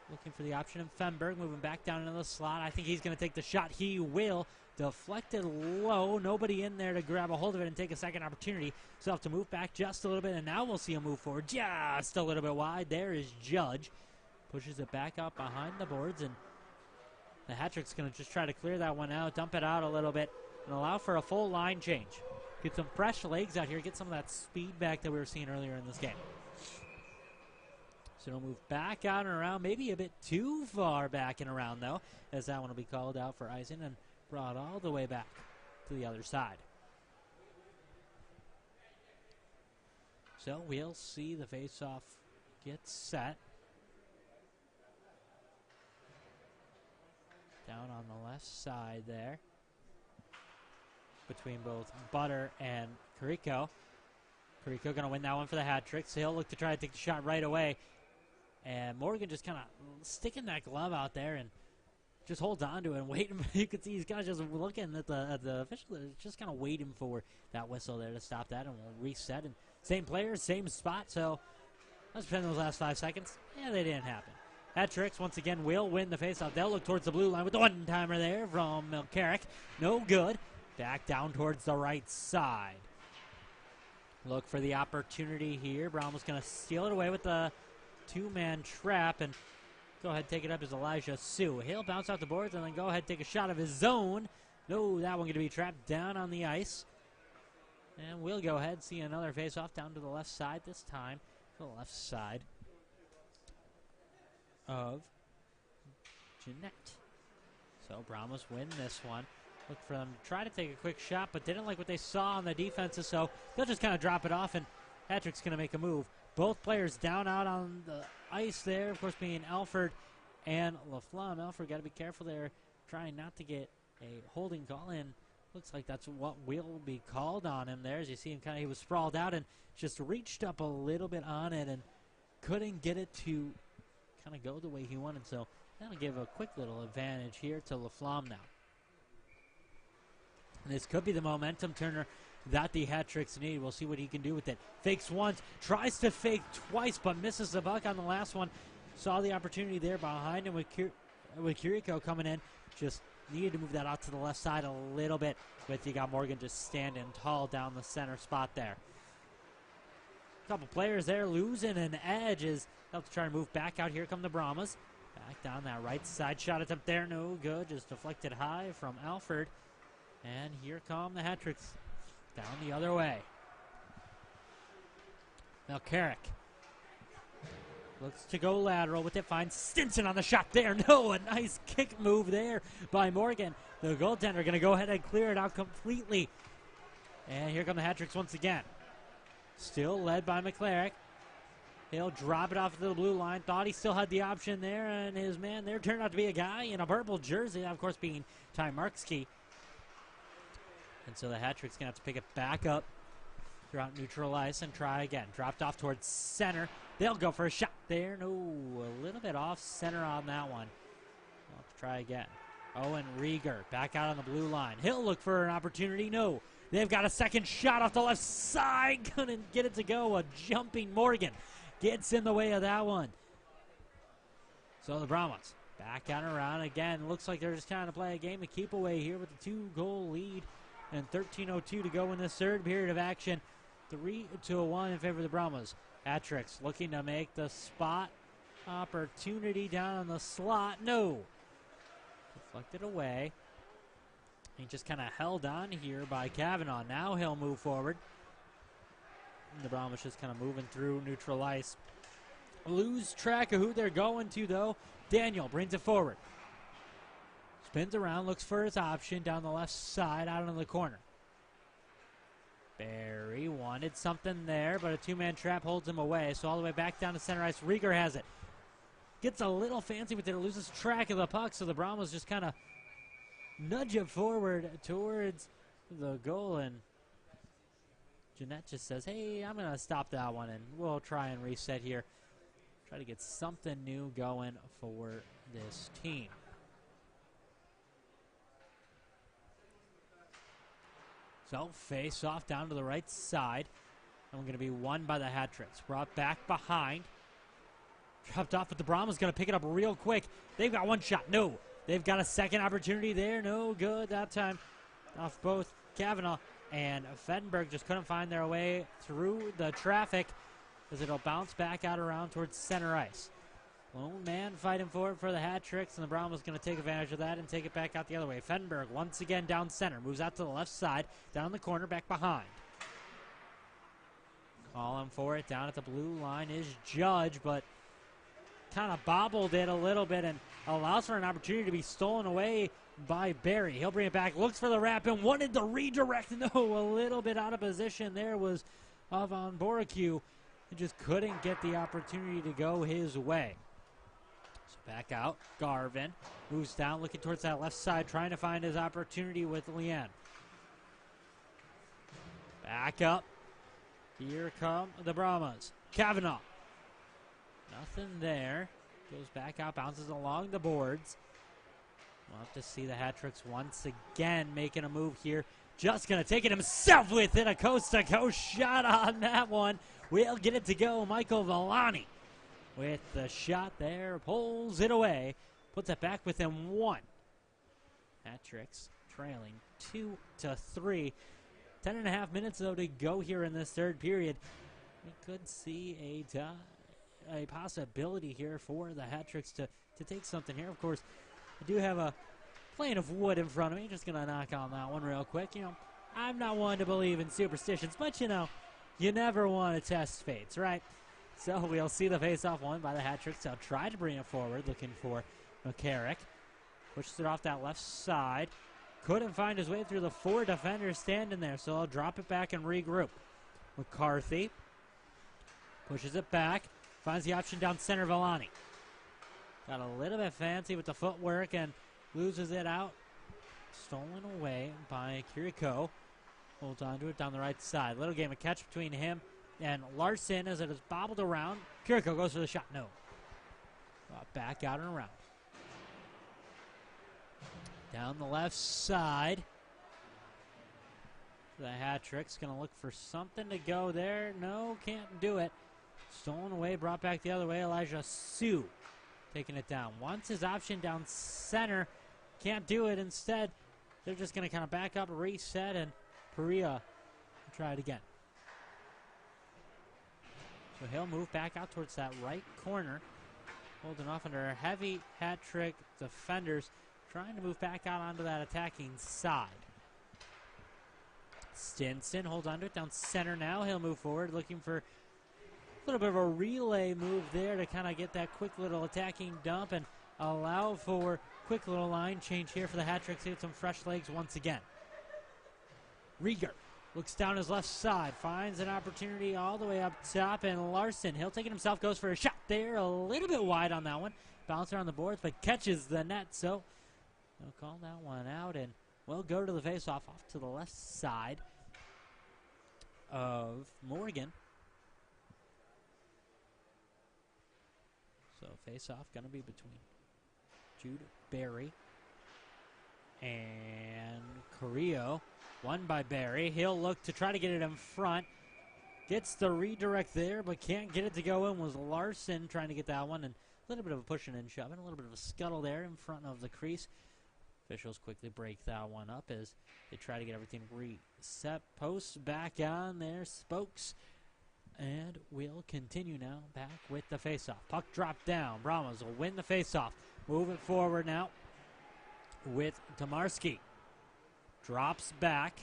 Looking for the option of Fenberg, moving back down into the slot. I think he's going to take the shot. He will. Deflected low. Nobody in there to grab a hold of it and take a second opportunity. So have to move back just a little bit, and now we'll see him move forward just a little bit wide. There is Judge. Pushes it back up behind the boards, and the hat trick's going to just try to clear that one out, dump it out a little bit, and allow for a full line change. Get some fresh legs out here, get some of that speed back that we were seeing earlier in this game. So it'll move back out and around, maybe a bit too far back and around, though, as that one will be called out for icing and brought all the way back to the other side. So we'll see the face-off get set. Down on the left side there, between both Butter and Carrico. Carrico going to win that one for the hat trick, so he'll look to try to take the shot right away. And Morgan just kind of sticking that glove out there and just holds on to it and waiting. You can see he's kind of just looking at the official, just kind of waiting for that whistle there to stop that, and we'll reset. And same players, same spot, so let's spend those last 5 seconds. Yeah, they didn't happen. Hat tricks, once again, will win the faceoff. They'll look towards the blue line with the one-timer there from Milcarrick. No good. Back down towards the right side. Look for the opportunity here. Brahmas going to steal it away with the two-man trap and go ahead and take it up as Elijah Sue. He'll bounce off the boards and then go ahead and take a shot of his own. No, that one going to be trapped down on the ice. And we'll go ahead and see another face-off down to the left side this time. To the left side of Jeanette. So Brahmas win this one. Look for them to try to take a quick shot, but didn't like what they saw on the defenses, so they'll just kind of drop it off, and Patrick's going to make a move. Both players down out on the ice there, of course, being Alford and LaFlamme. Alford got to be careful there, trying not to get a holding call in. Looks like that's what will be called on him there. As you see him he was sprawled out and just reached up a little bit on it and couldn't get it to kind of go the way he wanted. So that'll give a quick little advantage here to LaFlamme now. And this could be the momentum turner that the hat tricks need. We'll see what he can do with it. Fakes once, tries to fake twice, but misses the buck on the last one. Saw the opportunity there behind him with Kiriko coming in. Just needed to move that out to the left side a little bit. But you got Morgan just standing tall down the center spot there. A couple players there losing an edge as they'll have to try to move back out. Here come the Brahmas. Back down that right side shot attempt there. No good. Just deflected high from Alford. And here come the hat tricks down the other way. Milcarrick looks to go lateral with it. Finds Stinson on the shot there. No, a nice kick move there by Morgan. The goaltender going to go ahead and clear it out completely. And here come the hat tricks once again. Still led by McClarick. He'll drop it off to the blue line. Thought he still had the option there, and his man there turned out to be a guy in a purple jersey, of course being Ty Markski. And so the hat trick's going to have to pick it back up throughout neutral ice and try again. Dropped off towards center. They'll go for a shot there. No, a little bit off center on that one. We'll have to try again. Owen Rieger back out on the blue line. He'll look for an opportunity. No, they've got a second shot off the left side. Couldn't get it to go. A jumping Morgan gets in the way of that one. So the Brahmas back out and around again. Looks like they're just trying to play a game of keep away here with the 2-goal lead. And 13:02 to go in this third period of action. 3-1 in favor of the Brahmas. Hat tricks looking to make the spot opportunity down on the slot. No. Deflected away. He just kind of held on here by Kavanaugh. Now he'll move forward. And the Brahmas just kind of moving through neutral ice. Lose track of who they're going to, though. Daniel brings it forward. Spins around, looks for his option down the left side, out in the corner. Barry wanted something there, but a two-man trap holds him away. So all the way back down to center ice, Rieger has it. Gets a little fancy with it, loses track of the puck, so the Brahmas just kind of nudge it forward towards the goal, and Jeanette just says, hey, I'm going to stop that one, and we'll try and reset here. Try to get something new going for this team. So face off down to the right side. And we're going to be won by the hat tricks. Brought back behind. Dropped off, but the Brahmas going to pick it up real quick. They've got one shot. No. They've got a second opportunity there. No good that time. Off both Kavanaugh and Fenberg just couldn't find their way through the traffic as it'll bounce back out around towards center ice. Lone man fighting for it for the hat tricks, and the Brahmas going to take advantage of that and take it back out the other way. Fenberg once again down center. Moves out to the left side. Down the corner, back behind. Calling for it down at the blue line is Judge, but kind of bobbled it a little bit and allows for an opportunity to be stolen away by Barry. He'll bring it back, looks for the wrap and wanted the redirect. No, a little bit out of position there was Von Boracu. He just couldn't get the opportunity to go his way. So back out, Garvin moves down, looking towards that left side, trying to find his opportunity with Leanne. Back up. Here come the Brahmas. Kavanaugh. Nothing there. Goes back out, bounces along the boards. We'll have to see the hat-tricks once again making a move here. Just going to take it himself with it. A coast-to-coast shot on that one. We'll get it to go. Michael Villani with the shot there. Pulls it away. Puts it back within one. Hat-tricks trailing 2-3. 10.5 minutes, though, to go here in this third period. We could see a possibility here for the hat-tricks to take something here. Of course, I do have a plane of wood in front of me. Just going to knock on that one real quick. You know, I'm not one to believe in superstitions, but, you know, you never want to test fates, right? So we'll see the face-off won by the hat-tricks. They'll try to bring it forward, looking for McCarrick. Pushes it off that left side. Couldn't find his way through the four defenders standing there, so I'll drop it back and regroup. McCarthy pushes it back. Finds the option down center, Villani. Got a little bit fancy with the footwork and loses it out. Stolen away by Kiriko. Holds on to it down the right side. Little game of catch between him and Larson as it is bobbled around. Kiriko goes for the shot. No. Back out and around. Down the left side. The hat-trick's going to look for something to go there. No, can't do it. Stolen away, brought back the other way. Elijah Sue taking it down. Wants his option down center. Can't do it. Instead, they're just going to kind of back up, reset, and Perea try it again. So he'll move back out towards that right corner. Holding off under heavy hat-trick defenders. Trying to move back out onto that attacking side. Stinson holds onto it down center now. He'll move forward looking for a little bit of a relay move there to kind of get that quick little attacking dump and allow for quick little line change here for the hat-tricks. Get some fresh legs once again. Rieger looks down his left side. Finds an opportunity all the way up top. And Larson, he'll take it himself. Goes for a shot there. A little bit wide on that one. Bouncer on the boards, but catches the net. So they'll call that one out, and we'll go to the face-off off to the left side of Morgan. So face-off going to be between Jude Barry and Carrillo. Won by Barry. He'll look to try to get it in front. Gets the redirect there, but can't get it to go in. Was Larson trying to get that one, and a little bit of a pushing and shoving, a little bit of a scuttle there in front of the crease. Officials quickly break that one up as they try to get everything reset. Posts back on their spokes. And we'll continue now back with the faceoff. Puck dropped down. Brahmas will win the faceoff. Moving forward now with Tomarski. Drops back.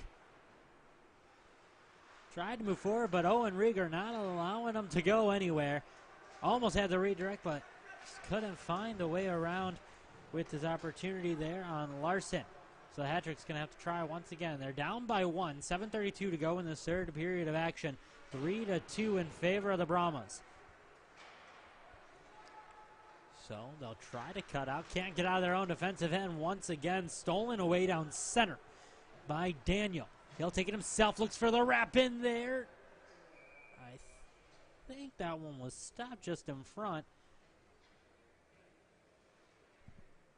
Tried to move forward, but Owen Rieger not allowing him to go anywhere. Almost had the redirect, but just couldn't find a way around with his opportunity there on Larson. So the hat-trick's going to have to try once again. They're down by one. 7:32 to go in this third period of action. 3-2 in favor of the Brahmas. So they'll try to cut out. Can't get out of their own defensive end once again. Stolen away down center by Daniel. He'll take it himself. Looks for the wrap in there. I think that one was stopped just in front.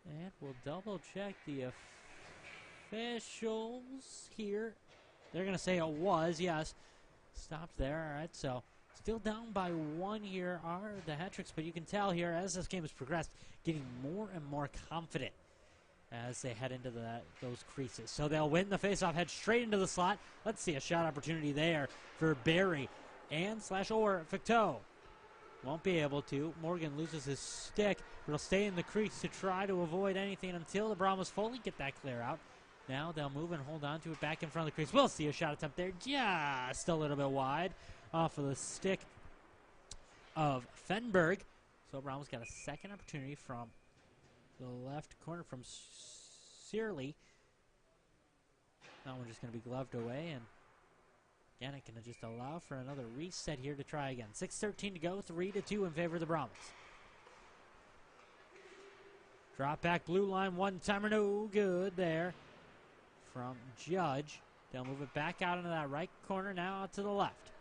And we'll double check the officials here. They're going to say it was, yes. Stopped there. All right, so still down by one here are the hat-tricks, but you can tell here as this game has progressed, getting more and more confident as they head into those creases. So they'll win the faceoff, head straight into the slot. Let's see a shot opportunity there for Barry and /or Ficteau. Won't be able to. Morgan loses his stick, but he'll stay in the crease to try to avoid anything until the Brahmas fully get that clear out. Now they'll move and hold on to it back in front of the crease. We'll see a shot attempt there, just a little bit wide off of the stick of Fenberg. So Brahmas got a second opportunity from the left corner from Searly. That one's just going to be gloved away, and Gannett going to just allow for another reset here to try again. 6:13 to go, 3-2 in favor of the Brahmas. Drop back blue line, one-timer, no good there from Judge. They'll move it back out into that right corner, now out to the left.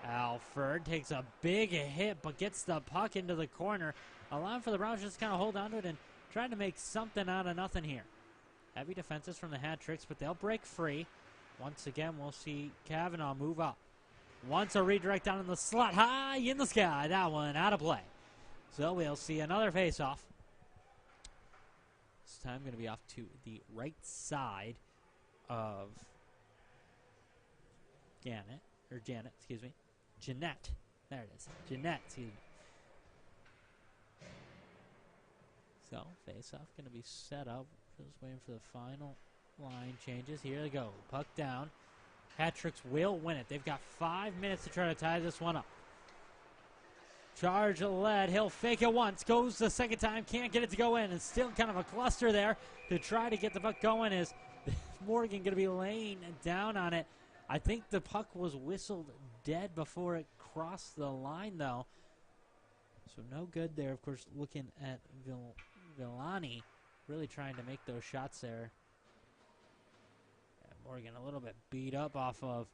Alford takes a big hit, but gets the puck into the corner, allowing for the Browns just kind of hold on to it and trying to make something out of nothing here. Heavy defenses from the Hat Tricks, but they'll break free. Once again, we'll see Kavanaugh move up. Once a redirect down in the slot, high in the sky. That one out of play. So we'll see another face-off. This time going to be off to the right side of Janet, excuse me. Jeanette. There it is. Jeanette, excuse me. So, face-off going to be set up. Just waiting for the final line changes. Here they go. Puck down. Hat Tricks will win it. They've got 5 minutes to try to tie this one up. Charge led. He'll fake it once. Goes the second time. Can't get it to go in. And still kind of a cluster there to try to get the puck going. Is Morgan going to be laying down on it. I think the puck was whistled dead before it crossed the line, though. So no good there. Of course, looking at Villani really trying to make those shots there. And Morgan a little bit beat up off of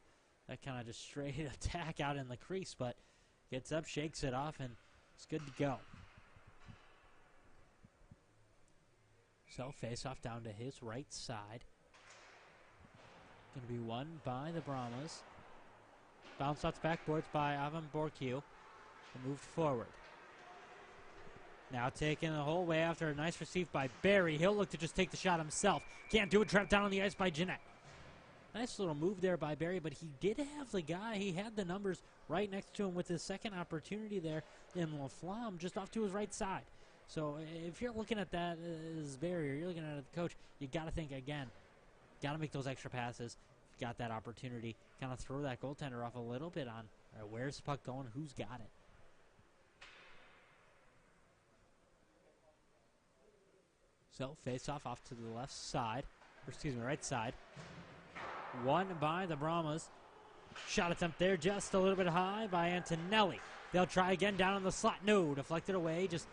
that kind of just straight attack out in the crease, but gets up, shakes it off, and it's good to go. So face-off down to his right side. Going to be won by the Brahmas. Bounce off the backboards by Ivan Borkiu and moved forward. Now taking the whole way after a nice receive by Barry. He'll look to just take the shot himself. Can't do it. Trapped down on the ice by Jeanette. Nice little move there by Barry, but he did have the guy. He had the numbers right next to him with his second opportunity there in LaFlamme, just off to his right side. So if you're looking at that as Barry, or you're looking at it as the coach, you got to think again. Got to make those extra passes. Got that opportunity. Kind of throw that goaltender off a little bit on where's the puck going, who's got it. So face-off off to the left side, or excuse me, right side. Won by the Brahmas. Shot attempt there just a little bit high by Antonelli. They'll try again down in the slot. No, deflected away, just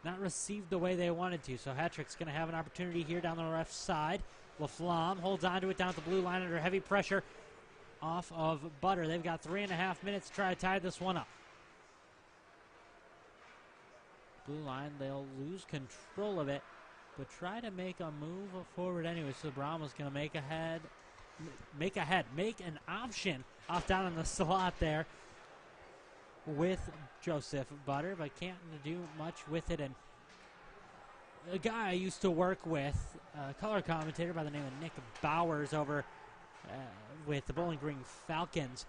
not received the way they wanted to. So Hat-Trick's going to have an opportunity here down the left side. LaFlamme holds on to it down at the blue line under heavy pressure off of Butter. They've got 3.5 minutes to try to tie this one up. Blue line, they'll lose control of it, but try to make a move forward anyway. So Brahma's going to make an option off down in the slot there with Joseph Butter, but can't do much with it. And a guy I used to work with, a color commentator by the name of Nick Bowers over with the Bowling Green Falcons,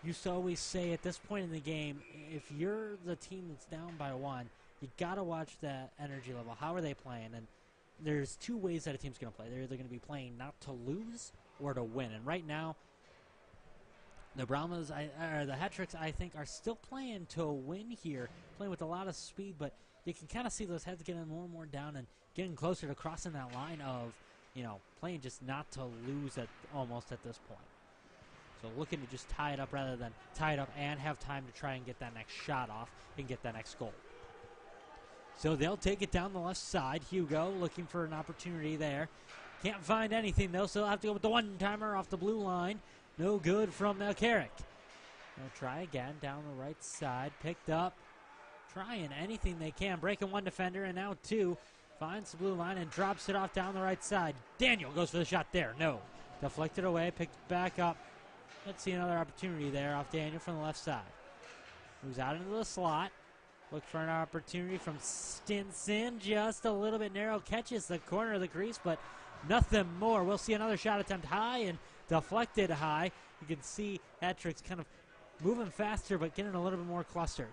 used to always say at this point in the game, if you're the team that's down by one, you got to watch that energy level. How are they playing? And there's two ways that a team's going to play. They're either going to be playing not to lose or to win. And right now, the Brahmas, the Hat-Tricks, I think, are still playing to win here, playing with a lot of speed, but you can kind of see those heads getting more and more down and getting closer to crossing that line of, playing just not to lose almost at this point. So looking to just tie it up rather than tie it up and have time to try and get that next shot off and get that next goal. So they'll take it down the left side. Hugo looking for an opportunity there. Can't find anything, though, so they'll have to go with the one-timer off the blue line. No good from Carrick. They'll try again down the right side. Picked up. Trying anything they can. Breaking one defender, and now two. Finds the blue line and drops it off down the right side. Daniel goes for the shot there. No. Deflected away. Picked back up. Let's see another opportunity there off Daniel from the left side. Moves out into the slot. Look for an opportunity from Stinson. Just a little bit narrow. Catches the corner of the crease, but nothing more. We'll see another shot attempt high and deflected high. You can see Hat-Tricks kind of moving faster, but getting a little bit more clustered.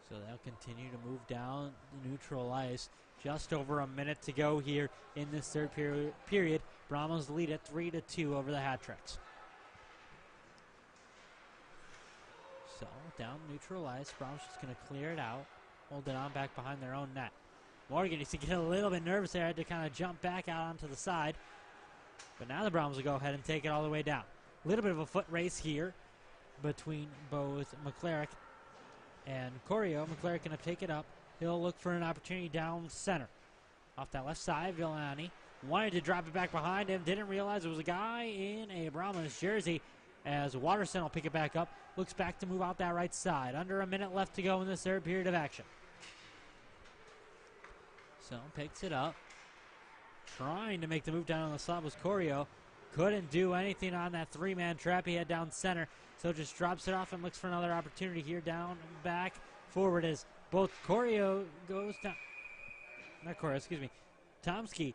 So they'll continue to move down the neutral ice. Just over a minute to go here in this third period. Brahmas lead at 3-2 over the Hat-Tricks. down neutral ice. Brahms just going to clear it out. Hold it on back behind their own net. Morgan used to get a little bit nervous there. Had to kind of jump back out onto the side. But now the Brahms will go ahead and take it all the way down. A little bit of a foot race here between both McClarick and Corio. McClarick going to take it up. He'll look for an opportunity down center. Off that left side, Villani wanted to drop it back behind him. Didn't realize it was a guy in a Brahmas jersey. As Waterson will pick it back up. Looks back to move out that right side. Under a minute left to go in this third period of action. So picks it up. Trying to make the move down on the slot was Corio. Couldn't do anything on that three-man trap he had down center. So just drops it off and looks for another opportunity here. Down, back, forward as both Corio goes down. Not Corio, excuse me. Tomsky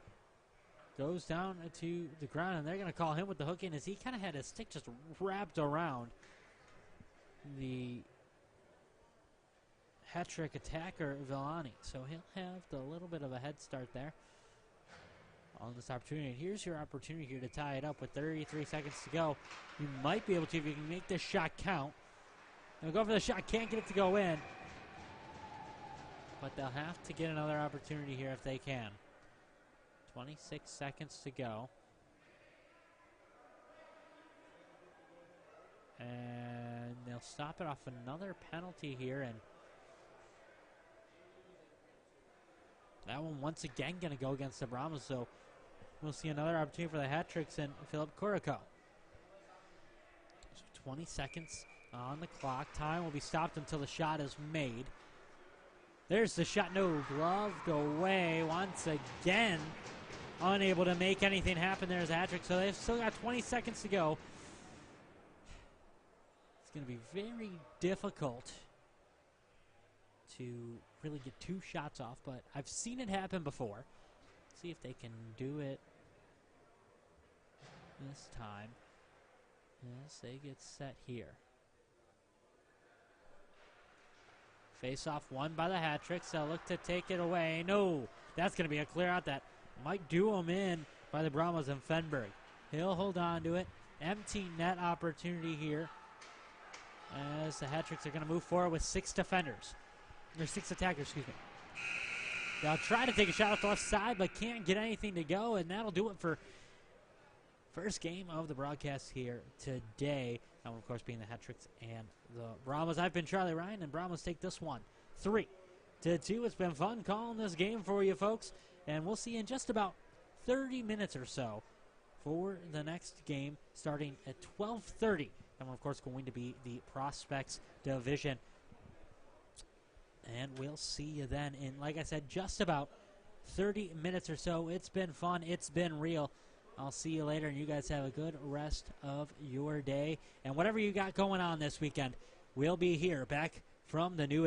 goes down to the ground, and they're going to call him with the hook in as he kind of had his stick just wrapped around the hat-trick attacker, Villani. So he'll have a little bit of a head start there on this opportunity. And here's your opportunity here to tie it up with 33 seconds to go. You might be able to if you can make this shot count. They'll go for the shot, can't get it to go in. But they'll have to get another opportunity here if they can. 26 seconds to go. And they'll stop it off another penalty here. And that one once again going to go against the Brahmas. So we'll see another opportunity for the hat tricks and Philip Corico. So 20 seconds on the clock. Time will be stopped until the shot is made. There's the shot. No, glove go away once again. Unable to make anything happen there as a hat trick. So they've still got 20 seconds to go. It's going to be very difficult to really get two shots off, but I've seen it happen before. See if they can do it this time as they get set here. Face off won by the hat tricks. They'll look to take it away. No, that's going to be a clear out that might do them in by the Brahmas and Fenberg. He'll hold on to it. Empty net opportunity here as the hat tricks are going to move forward with six defenders. Or six attackers, excuse me. They'll try to take a shot off the left side, but can't get anything to go, and that'll do it for first game of the broadcast here today. That one, of course, being the hat tricks and the Brahmas. I've been Charlie Ryan, and Brahmas take this one 3-2. It's been fun calling this game for you folks, and we'll see you in just about 30 minutes or so for the next game starting at 12:30. And, of course, going to be the Prospects Division. And we'll see you then in, like I said, just about 30 minutes or so. It's been fun. It's been real. I'll see you later, and you guys have a good rest of your day. And whatever you got going on this weekend, we'll be here back from the new